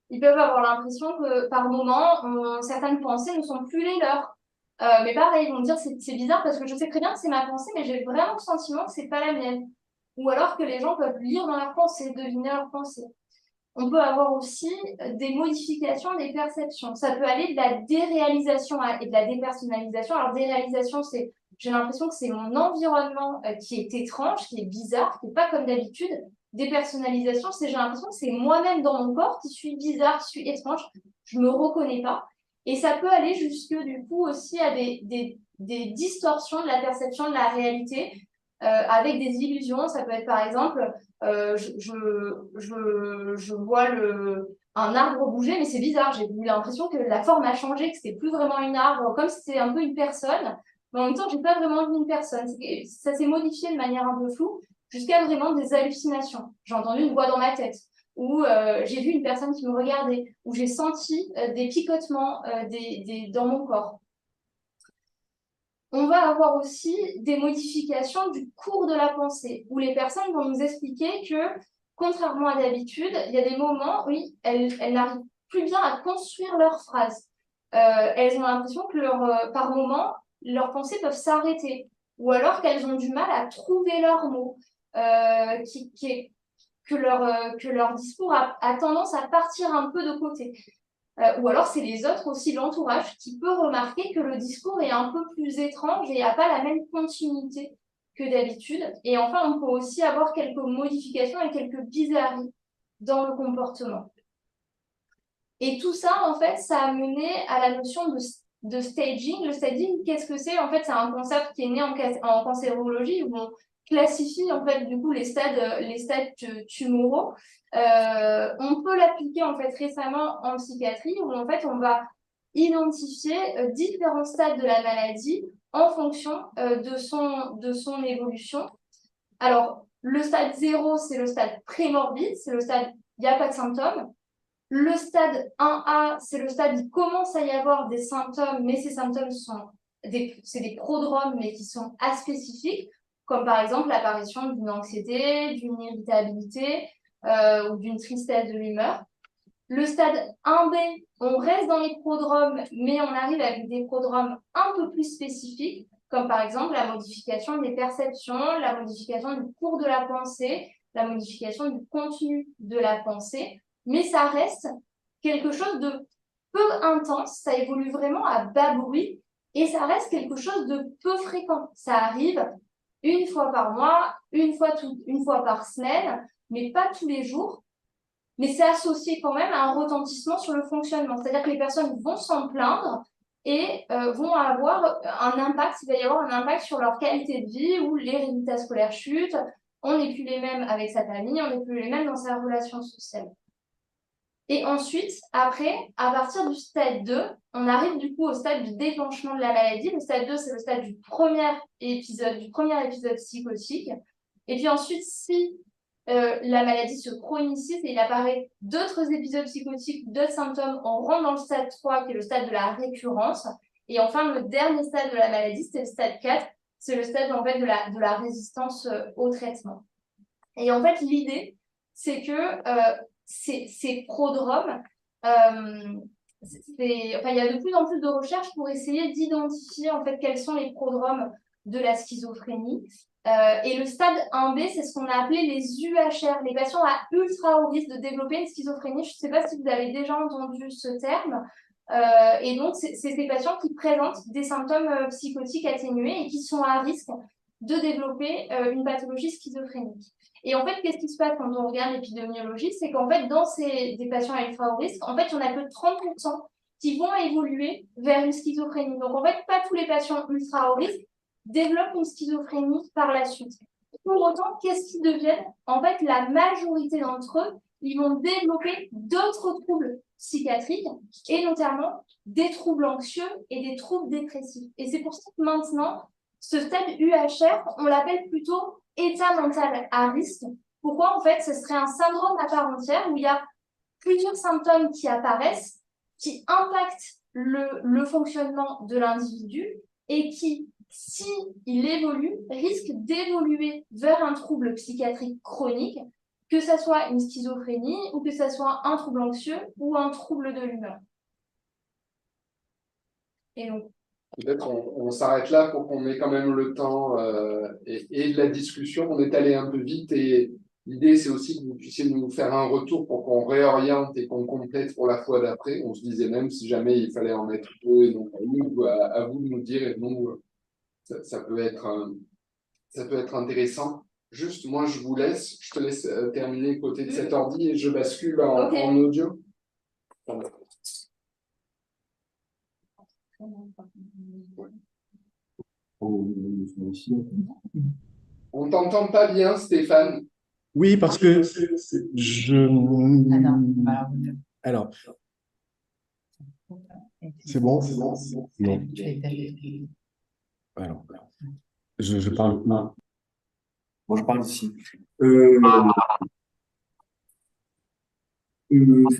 Ils peuvent avoir l'impression que par moment, certaines pensées ne sont plus les leurs. Mais pareil, ils vont dire c'est bizarre parce que je sais très bien que c'est ma pensée, mais j'ai vraiment le sentiment que c'est pas la mienne. Ou alors que les gens peuvent lire dans leurs pensées, deviner leurs pensées. On peut avoir aussi des modifications des perceptions. Ça peut aller de la déréalisation et de la dépersonnalisation. Alors, déréalisation, c'est j'ai l'impression que c'est mon environnement qui est étrange, qui est bizarre, qui n'est pas comme d'habitude. Dépersonnalisation, c'est j'ai l'impression que c'est moi-même dans mon corps qui suis bizarre, qui suis étrange. Je ne me reconnais pas. Et ça peut aller jusque, du coup, aussi à des distorsions de la perception de la réalité avec des illusions. Ça peut être, par exemple, je vois un arbre bouger, mais c'est bizarre. J'ai eu l'impression que la forme a changé, que c'était plus vraiment un arbre, comme si c'était un peu une personne. Mais en même temps, j'ai pas vraiment vu une personne. Ça s'est modifié de manière un peu floue, jusqu'à vraiment des hallucinations. J'ai entendu une voix dans ma tête, ou j'ai vu une personne qui me regardait, ou j'ai senti des picotements dans mon corps. On va avoir aussi des modifications du cours de la pensée, où les personnes vont nous expliquer que, contrairement à d'habitude, il y a des moments où elles n'arrivent plus bien à construire leurs phrases. Elles ont l'impression que par moment, leurs pensées peuvent s'arrêter, ou alors qu'elles ont du mal à trouver leurs mots, que leur discours a tendance à partir un peu de côté. Ou alors, c'est les autres aussi, l'entourage, qui peut remarquer que le discours est un peu plus étrange et il n'y a pas la même continuité que d'habitude. Et enfin, on peut aussi avoir quelques modifications et quelques bizarreries dans le comportement. Et tout ça, en fait, ça a mené à la notion de staging. Le staging, qu'est-ce que c'est? En fait, c'est un concept qui est né en cancérologie où on classifie en fait du coup les stades tumoraux. On peut l'appliquer en fait récemment en psychiatrie où en fait on va identifier différents stades de la maladie en fonction de son évolution. Alors, le stade 0, c'est le stade prémorbide, c'est le stade il n'y a pas de symptômes. Le stade 1A, c'est le stade où il commence à y avoir des symptômes, mais ces symptômes c'est des prodromes, mais qui sont aspécifiques, comme par exemple l'apparition d'une anxiété, d'une irritabilité ou d'une tristesse de l'humeur. Le stade 1B, on reste dans les prodromes, mais on arrive avec des prodromes un peu plus spécifiques, comme par exemple la modification des perceptions, la modification du cours de la pensée, la modification du contenu de la pensée, mais ça reste quelque chose de peu intense, ça évolue vraiment à bas bruit, et ça reste quelque chose de peu fréquent. Ça arrive une fois par mois, une fois par semaine, mais pas tous les jours. Mais c'est associé quand même à un retentissement sur le fonctionnement. C'est-à-dire que les personnes vont s'en plaindre et vont avoir un impact, il va y avoir un impact sur leur qualité de vie où les résultats scolaires chutent, on n'est plus les mêmes avec sa famille, on n'est plus les mêmes dans sa relation sociale. Et ensuite, après, à partir du stade 2, on arrive du coup au stade du déclenchement de la maladie. Le stade 2, c'est le stade du premier épisode psychotique. Et puis ensuite, si la maladie se chronicise et il apparaît d'autres épisodes psychotiques, d'autres symptômes, on rentre dans le stade 3, qui est le stade de la récurrence. Et enfin, le dernier stade de la maladie, c'est le stade 4, c'est le stade en fait, de la résistance au traitement. Et en fait, l'idée, c'est que ces prodromes, il y a de plus en plus de recherches pour essayer d'identifier en fait quels sont les prodromes de la schizophrénie. Et le stade 1B, c'est ce qu'on a appelé les UHR, les patients à ultra haut risque de développer une schizophrénie. Je ne sais pas si vous avez déjà entendu ce terme. Et donc, c'est ces patients qui présentent des symptômes psychotiques atténués et qui sont à risque de développer une pathologie schizophrénique. Et en fait, qu'est-ce qui se passe quand on regarde l'épidémiologie? C'est qu'en fait, dans des patients à ultra haut risque, en fait, il n'y en a que 30% qui vont évoluer vers une schizophrénie. Donc, en fait, pas tous les patients ultra haut risque développent une schizophrénie par la suite. Pour autant, qu'est-ce qu'ils deviennent? En fait, la majorité d'entre eux, ils vont développer d'autres troubles psychiatriques et notamment des troubles anxieux et des troubles dépressifs. Et c'est pour ça que maintenant, ce stade UHR, on l'appelle plutôt état mental à risque. Pourquoi? En fait, ce serait un syndrome à part entière où il y a plusieurs symptômes qui apparaissent, qui impactent le fonctionnement de l'individu et qui, s'il évolue, risque d'évoluer vers un trouble psychiatrique chronique, que ce soit une schizophrénie ou que ce soit un trouble anxieux ou un trouble de l'humeur. Et donc, peut-être on s'arrête là pour qu'on ait quand même le temps et de la discussion. On est allé un peu vite et l'idée, c'est aussi que vous puissiez nous faire un retour pour qu'on réoriente et qu'on complète pour la fois d'après. On se disait même si jamais il fallait en mettre peu et donc à vous de nous dire et nous, ça peut être intéressant. Juste, moi, je te laisse terminer côté de cet ordi et je bascule en audio. On t'entend pas bien, Stéphane. Oui, parce que Alors, c'est bon? Non. Alors, je parle. Moi, je parle ici.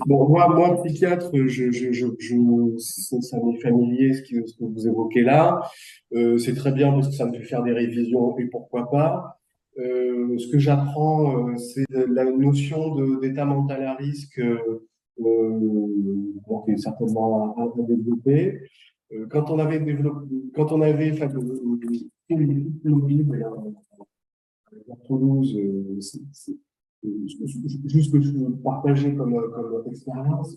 Bon, moi, psychiatre, ça m'est familier ce que vous évoquez là. C'est très bien parce que ça me fait faire des révisions et pourquoi pas. Ce que j'apprends, c'est la notion d'état mental à risque, bon, qui est certainement à développer. Quand on avait fait à Toulouse, juste que je veux partager comme expérience,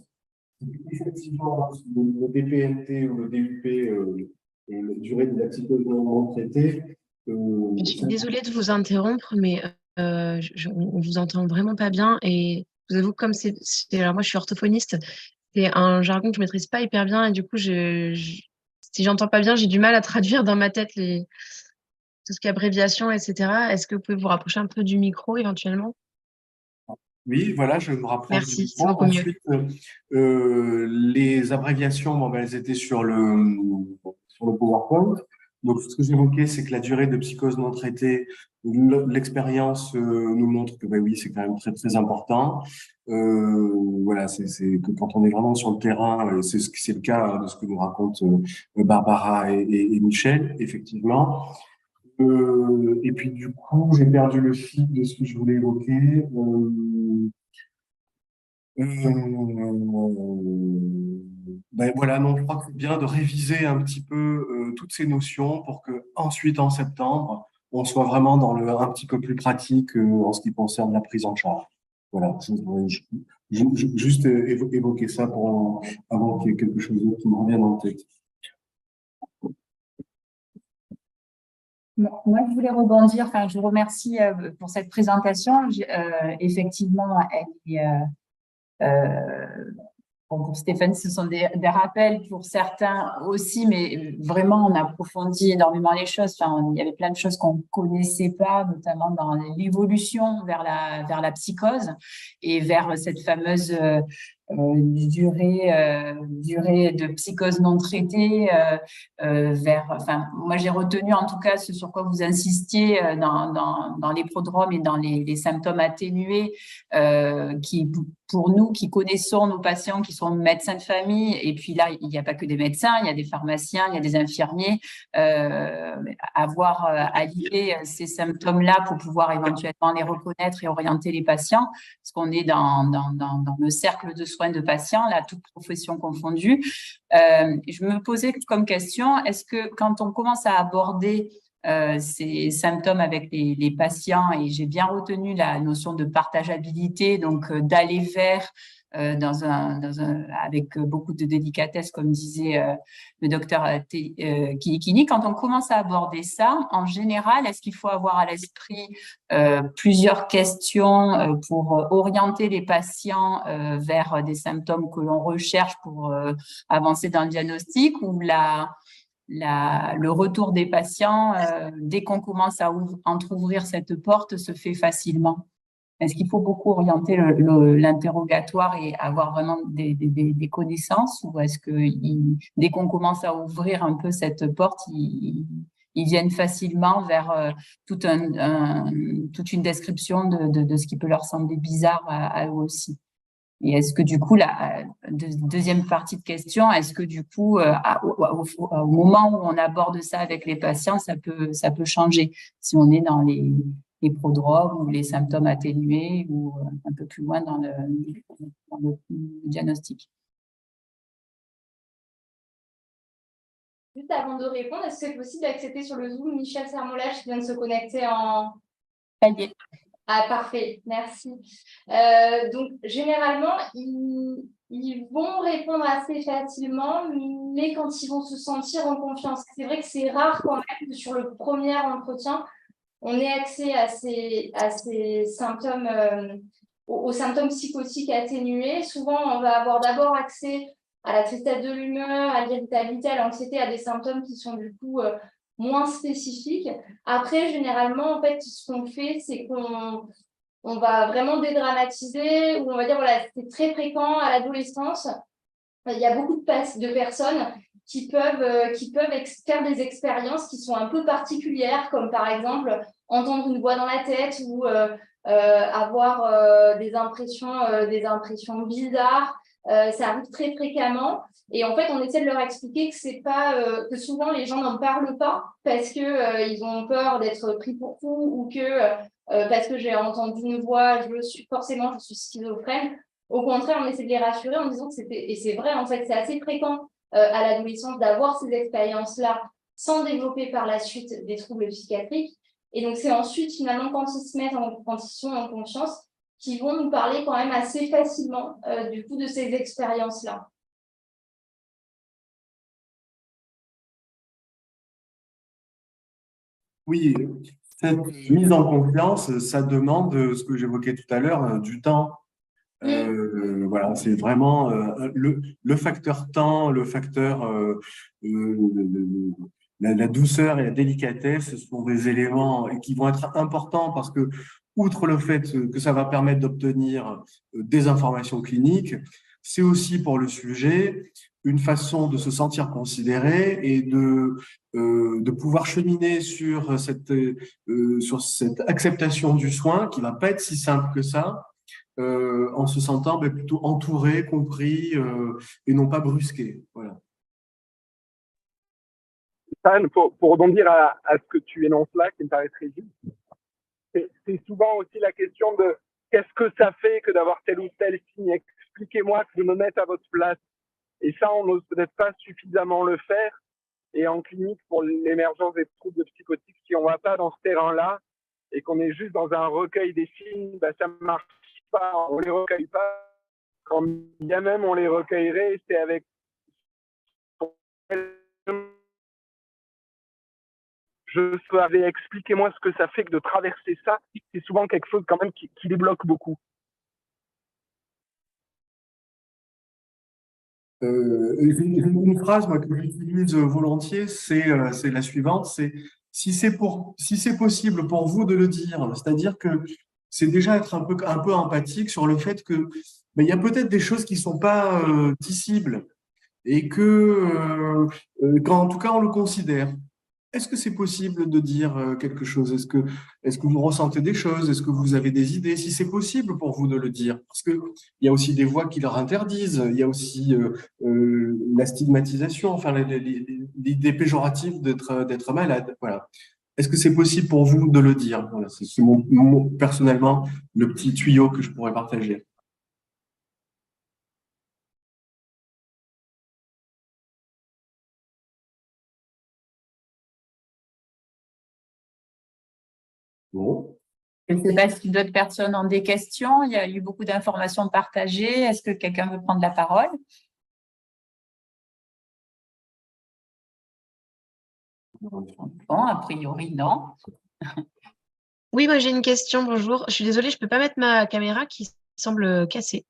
effectivement, le DPNT ou le DUP, la durée de la psychose non traitée. Je suis désolée de vous interrompre, mais on vous entend vraiment pas bien. Et je vous avoue, comme alors moi, je suis orthophoniste, c'est un jargon que je maîtrise pas hyper bien. Et du coup, si j'entends pas bien, j'ai du mal à traduire dans ma tête tout ce qui est abréviation, etc. Est-ce que vous pouvez vous rapprocher un peu du micro éventuellement? Oui, voilà, je me rapproche du Merci, c'est micro. beaucoup mieux. Ensuite, les abréviations, bon, ben, elles étaient sur le PowerPoint. Donc, ce que j'évoquais, c'est que la durée de psychose non traitée, l'expérience nous montre que, ben oui, c'est quand même très, très important. Voilà, c'est que quand on est vraiment sur le terrain, c'est le cas de ce que nous racontent Barbara et Michel, effectivement. Et puis, du coup, j'ai perdu le fil de ce que je voulais évoquer. Ben voilà, non, je crois que c'est bien de réviser un petit peu toutes ces notions pour que ensuite, en septembre, on soit vraiment dans un petit peu plus pratique en ce qui concerne la prise en charge. Voilà, juste évoquer ça avant qu'il y ait quelque chose d'autre qui me revienne en tête. Moi, je voulais rebondir, enfin, je vous remercie pour cette présentation. Effectivement, elle est, bon, pour Stéphane, ce sont des rappels pour certains aussi, mais vraiment, on approfondit énormément les choses. Enfin, il y avait plein de choses qu'on ne connaissait pas, notamment dans l'évolution vers la psychose et vers cette fameuse durée de psychose non traitée enfin, moi j'ai retenu en tout cas ce sur quoi vous insistiez dans les prodromes et dans les symptômes atténués qui pour nous qui connaissons nos patients qui sont médecins de famille, et puis là, il n'y a pas que des médecins, il y a des pharmaciens, il y a des infirmiers, avoir à lier ces symptômes-là pour pouvoir éventuellement les reconnaître et orienter les patients, parce qu'on est dans le cercle de soins de patients, là, toute profession confondue. Je me posais comme question, est-ce que quand on commence à aborder ces symptômes avec les patients, et j'ai bien retenu la notion de partageabilité, donc d'aller vers avec beaucoup de délicatesse, comme disait le docteur Kilikini. Quand on commence à aborder ça, en général, est-ce qu'il faut avoir à l'esprit plusieurs questions pour orienter les patients vers des symptômes que l'on recherche pour avancer dans le diagnostic, ou le retour des patients, dès qu'on commence à entrouvrir cette porte, se fait facilement? Est-ce qu'il faut beaucoup orienter l'interrogatoire et avoir vraiment des connaissances, ou est-ce que dès qu'on commence à ouvrir un peu cette porte, ils viennent facilement vers toute une description de ce qui peut leur sembler bizarre à eux aussi? Et est-ce que du coup, la deuxième partie de question, est-ce que du coup, au moment où on aborde ça avec les patients, ça peut changer si on est dans les prodromes ou les symptômes atténués, ou un peu plus loin dans le diagnostic? Juste avant de répondre, est-ce que c'est possible d'accepter sur le Zoom Michel Sermolage qui vient de se connecter en… Ça y est. Ah, parfait, merci. Donc, généralement, ils vont répondre assez facilement, mais quand ils vont se sentir en confiance. C'est vrai que c'est rare quand même que sur le premier entretien, on ait accès à ces symptômes, aux symptômes psychotiques atténués. Souvent, on va avoir d'abord accès à la tristesse de l'humeur, à l'irritabilité, à l'anxiété, à des symptômes qui sont du coup moins spécifiques. Après, généralement, en fait, ce qu'on fait, c'est qu'on va vraiment dédramatiser, ou on va dire, voilà, c'est très fréquent à l'adolescence. Il y a beaucoup de personnes qui peuvent faire des expériences qui sont un peu particulières, comme par exemple entendre une voix dans la tête, ou avoir des impressions bizarres. Ça arrive très fréquemment. Et en fait, on essaie de leur expliquer que c'est pas que souvent les gens n'en parlent pas parce que ils ont peur d'être pris pour fou, ou que parce que j'ai entendu une voix, je suis schizophrène. Au contraire, on essaie de les rassurer en disant que et c'est vrai, en fait, c'est assez fréquent à l'adolescence d'avoir ces expériences-là sans développer par la suite des troubles psychiatriques. Et donc, c'est ensuite, finalement, quand ils sont en confiance, qu'ils vont nous parler quand même assez facilement, du coup, de ces expériences-là. Oui, cette mise en confiance, ça demande ce que j'évoquais tout à l'heure, du temps. Voilà, c'est vraiment le facteur temps, le facteur la douceur et la délicatesse, ce sont des éléments qui vont être importants parce que, outre le fait que ça va permettre d'obtenir des informations cliniques, c'est aussi pour le sujet une façon de se sentir considéré et de pouvoir cheminer sur cette acceptation du soin qui va pas être si simple que ça, en se sentant plutôt entouré, compris et non pas brusqué. Voilà. Stan, pour rebondir à ce que tu énonces là, qui me paraît très juste, c'est souvent aussi la question de qu'est-ce que ça fait que d'avoir tel ou tel signe. Expliquez-moi, que je me mette à votre place. Et ça, on n'ose peut-être pas suffisamment le faire. Et en clinique, pour l'émergence des troubles psychotiques, si on ne va pas dans ce terrain-là et qu'on est juste dans un recueil des signes, ça ne marche pas, on ne les recueille pas. Quand bien même on les recueillerait, c'est avec je savais, expliquez-moi ce que ça fait que de traverser ça, c'est souvent quelque chose quand même qui les bloque beaucoup. Une phrase moi, que j'utilise volontiers, c'est la suivante, c'est si c'est possible pour vous de le dire, c'est-à-dire que c'est déjà être un peu empathique sur le fait que il y a peut-être des choses qui sont pas dissibles et qu'en tout cas on le considère. Est-ce que c'est possible de dire quelque chose? Est-ce que vous ressentez des choses? Est-ce que vous avez des idées? Si c'est possible pour vous de le dire, parce que il y a aussi des voix qui leur interdisent. Il y a aussi la stigmatisation, enfin l'idée péjorative d'être malade. Voilà. Est-ce que c'est possible pour vous de le dire? Voilà, c'est personnellement le petit tuyau que je pourrais partager. Bon. Je ne sais pas si d'autres personnes ont des questions. Il y a eu beaucoup d'informations partagées. Est-ce que quelqu'un veut prendre la parole? Bon, a priori, non. Oui, moi j'ai une question, bonjour. Je suis désolée, je ne peux pas mettre ma caméra qui semble cassée.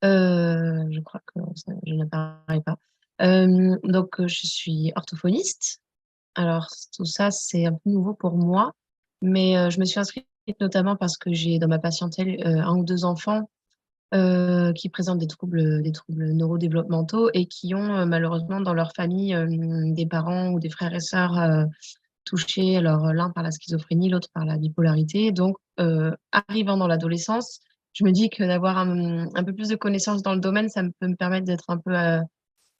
Je crois que je n'apparais pas. Donc, je suis orthophoniste. Alors, tout ça, c'est un peu nouveau pour moi, mais je me suis inscrite notamment parce que j'ai dans ma patientèle un ou deux enfants qui présentent des troubles neurodéveloppementaux et qui ont malheureusement dans leur famille des parents ou des frères et sœurs touchés, alors l'un par la schizophrénie, l'autre par la bipolarité. Donc, arrivant dans l'adolescence, je me dis que d'avoir un peu plus de connaissances dans le domaine, ça peut me permettre d'être un peu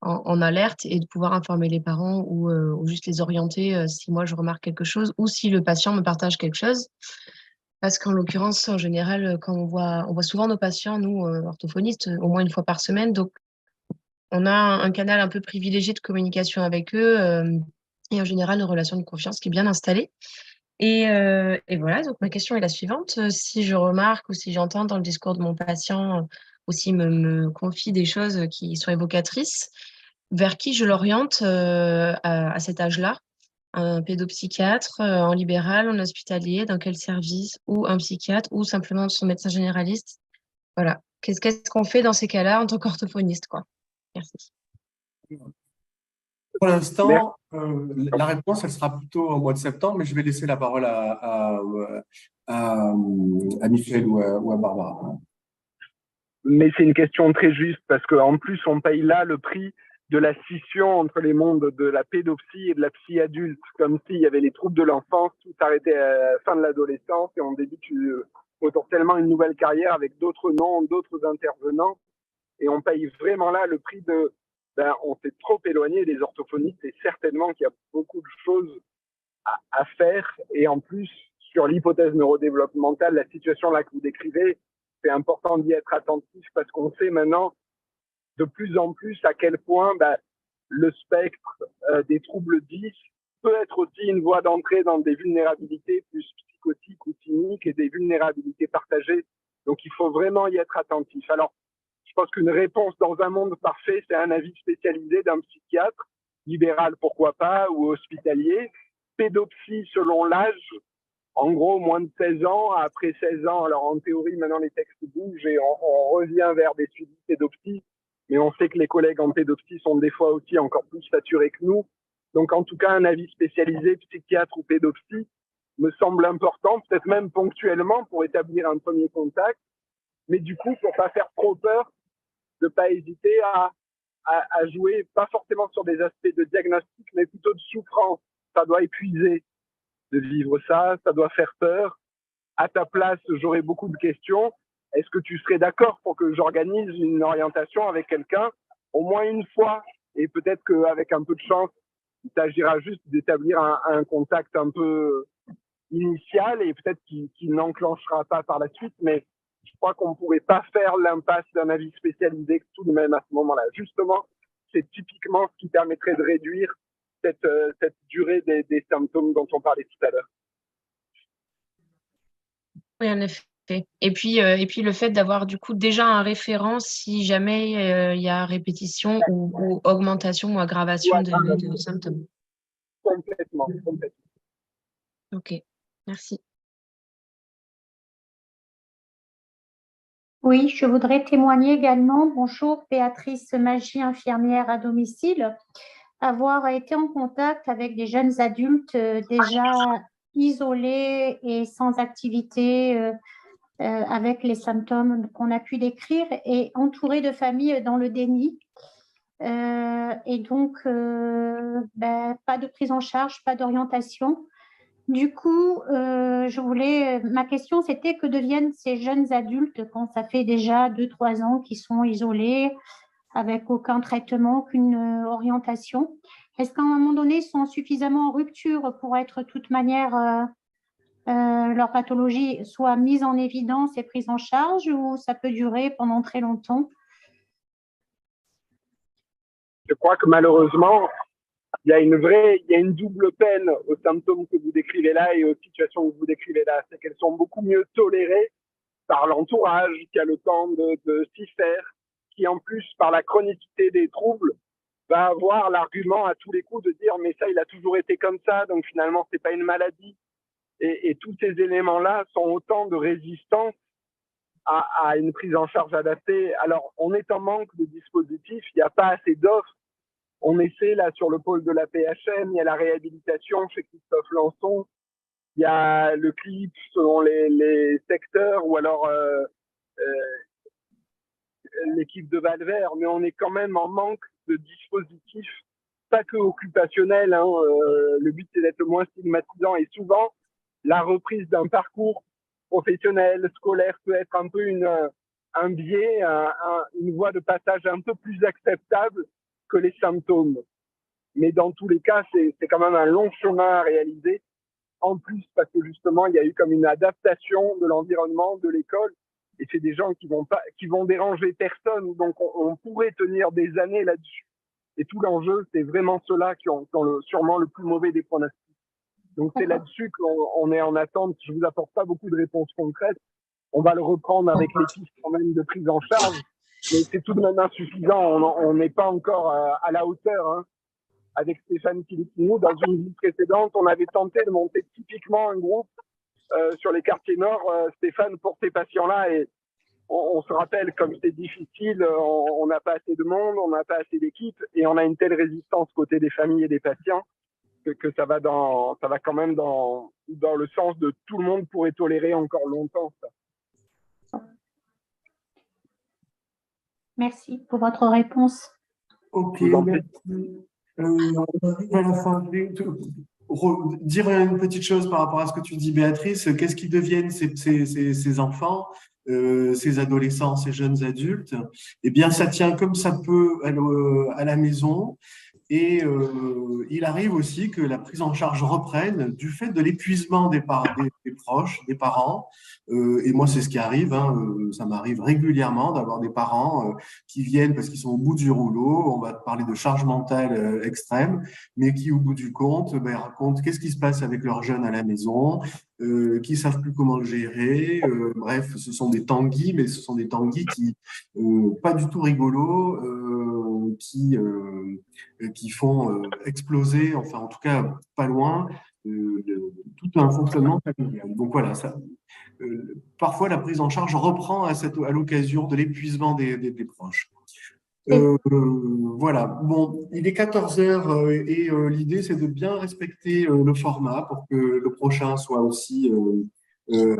en alerte et de pouvoir informer les parents ou juste les orienter si moi je remarque quelque chose ou si le patient me partage quelque chose. Parce qu'en l'occurrence, en général, quand on voit souvent nos patients, nous, orthophonistes, au moins une fois par semaine. Donc, on a un canal un peu privilégié de communication avec eux et en général, une relation de confiance qui est bien installée. Et voilà, donc ma question est la suivante. Si je remarque ou si j'entends dans le discours de mon patient ou s'il me confie des choses qui sont évocatrices, vers qui je l'oriente à cet âge-là? Un pédopsychiatre en libéral, en hospitalier, dans quel service, ou un psychiatre, ou simplement son médecin généraliste. Voilà. Qu'est-ce qu'on fait dans ces cas-là en tant qu'orthophoniste, quoi? Merci. Pour l'instant, la réponse, elle sera plutôt au mois de septembre, mais je vais laisser la parole à Michel ou à Barbara. Mais c'est une question très juste parce qu'en plus, on paye là le prix de la scission entre les mondes de la pédopsie et de la psy adulte, comme s'il y avait les troubles de l'enfance, tout s'arrêtait à la fin de l'adolescence et on débute potentiellement une nouvelle carrière avec d'autres noms, d'autres intervenants. Et on paye vraiment là le prix de on s'est trop éloigné des orthophonistes et certainement qu'il y a beaucoup de choses à faire. Et en plus, sur l'hypothèse neurodéveloppementale, la situation là que vous décrivez, c'est important d'y être attentif parce qu'on sait maintenant de plus en plus à quel point le spectre des troubles 10 peut être aussi une voie d'entrée dans des vulnérabilités plus psychotiques ou cyniques et des vulnérabilités partagées. Donc, il faut vraiment y être attentif. Alors, je pense qu'une réponse dans un monde parfait, c'est un avis spécialisé d'un psychiatre, libéral pourquoi pas, ou hospitalier. Pédopsie selon l'âge, en gros, moins de 16 ans, après 16 ans, alors en théorie, maintenant les textes bougent et on revient vers des suivis pédopsie, mais on sait que les collègues en pédopsie sont des fois aussi encore plus saturés que nous. Donc, en tout cas, un avis spécialisé, psychiatre ou pédopsie, me semble important, peut-être même ponctuellement pour établir un premier contact, mais du coup, pour pas faire trop peur, de pas hésiter à jouer, pas forcément sur des aspects de diagnostic, mais plutôt de souffrance. Ça doit épuiser de vivre ça, ça doit faire peur. À ta place, j'aurais beaucoup de questions. Est-ce que tu serais d'accord pour que j'organise une orientation avec quelqu'un au moins une fois? Et peut-être qu'avec un peu de chance, il s'agira juste d'établir un contact un peu initial et peut-être qu'il n'enclenchera pas par la suite, mais je crois qu'on ne pourrait pas faire l'impasse d'un avis spécialisé tout de même à ce moment-là. Justement, c'est typiquement ce qui permettrait de réduire cette durée des symptômes dont on parlait tout à l'heure. Oui, en effet. Et puis le fait d'avoir du coup déjà un référent si jamais il y a répétition ou augmentation ou aggravation de symptômes. Complètement. Ok, merci. Oui, je voudrais témoigner également. Bonjour, Béatrice Magie, infirmière à domicile. Avoir été en contact avec des jeunes adultes déjà isolés et sans activité, avec les symptômes qu'on a pu décrire, et entourés de familles dans le déni. Et donc, pas de prise en charge, pas d'orientation. Du coup, ma question, c'était que deviennent ces jeunes adultes quand ça fait déjà 2-3 ans qu'ils sont isolés, avec aucun traitement, aucune orientation? Est-ce qu'à un moment donné, ils sont suffisamment en rupture pour être, de toute manière, leur pathologie soit mise en évidence et prise en charge, ou ça peut durer pendant très longtemps? Je crois que malheureusement, il y a une double peine aux symptômes que vous décrivez là et aux situations que vous décrivez là. C'est qu'elles sont beaucoup mieux tolérées par l'entourage qui a le temps de s'y faire, qui en plus, par la chronicité des troubles, va avoir l'argument à tous les coups de dire mais ça, il a toujours été comme ça, donc finalement, c'est pas une maladie. Et tous ces éléments-là sont autant de résistance à une prise en charge adaptée. Alors, on est en manque de dispositifs, il n'y a pas assez d'offres. On essaie là sur le pôle de la PHM, il y a la réhabilitation chez Christophe Lançon, il y a le clip selon les secteurs ou alors l'équipe de Valvert, mais on est quand même en manque de dispositifs, pas que occupationnels. Le but c'est d'être le moins stigmatisant et souvent la reprise d'un parcours professionnel, scolaire peut être un peu un biais, une voie de passage un peu plus acceptable que les symptômes. Mais dans tous les cas, c'est quand même un long chemin à réaliser. En plus, parce que justement, il y a eu comme une adaptation de l'environnement, de l'école, et c'est des gens qui vont déranger personne, donc on pourrait tenir des années là-dessus. Et tout l'enjeu, c'est vraiment ceux-là qui ont sûrement le plus mauvais des pronostics. Donc c'est là-dessus qu'on est en attente. Je vous apporte pas beaucoup de réponses concrètes. On va le reprendre avec les pistes quand même de prise en charge, mais c'est tout de même insuffisant. On n'est pas encore à la hauteur. Hein. Avec Stéphane Kilikini, dans une vie précédente, on avait tenté de monter typiquement un groupe sur les quartiers nord, Stéphane, pour ces patients-là. Et on se rappelle comme c'est difficile, on n'a pas assez de monde, on n'a pas assez d'équipe, et on a une telle résistance côté des familles et des patients que ça va quand même dans le sens de tout le monde pourrait tolérer encore longtemps ça. Merci pour votre réponse. Ok, merci. On arrive à la fin. Dire une petite chose par rapport à ce que tu dis, Béatrice. Qu'est-ce qui deviennent ces enfants, ces adolescents, ces jeunes adultes? Eh bien, ça tient comme ça peut à la maison. Et il arrive aussi que la prise en charge reprenne du fait de l'épuisement des proches, des parents. Et moi, c'est ce qui arrive. Ça m'arrive régulièrement d'avoir des parents qui viennent parce qu'ils sont au bout du rouleau. On va parler de charge mentale extrême, mais qui, au bout du compte, racontent qu'est-ce qui se passe avec leurs jeunes à la maison, qui savent plus comment le gérer. Bref, ce sont des tanguis, mais ce sont des tanguis qui pas du tout rigolos, qui font exploser, enfin en tout cas pas loin, tout un fonctionnement familial. Donc voilà, parfois la prise en charge reprend à l'occasion de l'épuisement des proches. Voilà, bon, il est 14 heures et l'idée c'est de bien respecter le format pour que le prochain soit aussi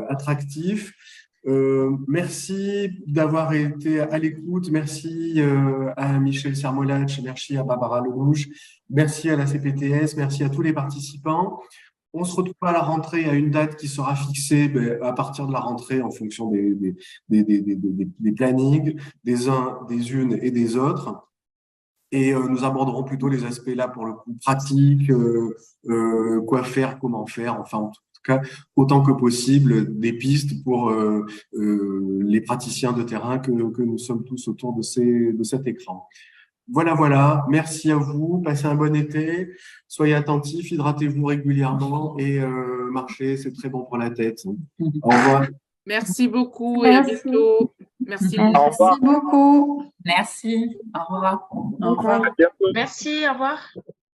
attractif. Merci d'avoir été à l'écoute, merci à Michel Sermolach, merci à Barbara Lelouch, merci à la CPTS, merci à tous les participants. On se retrouve à la rentrée à une date qui sera fixée à partir de la rentrée en fonction des plannings des uns, des unes et des autres. Et nous aborderons plutôt les aspects là pour le coup pratiques, quoi faire, comment faire, enfin en tout cas autant que possible des pistes pour les praticiens de terrain que nous sommes tous autour de cet écran. Voilà. Merci à vous. Passez un bon été. Soyez attentifs, hydratez-vous régulièrement et marchez, c'est très bon pour la tête. Au revoir. Merci beaucoup et à bientôt. Merci beaucoup. Au revoir. Merci beaucoup. Merci. Au revoir. Au revoir. À bientôt. Merci, au revoir.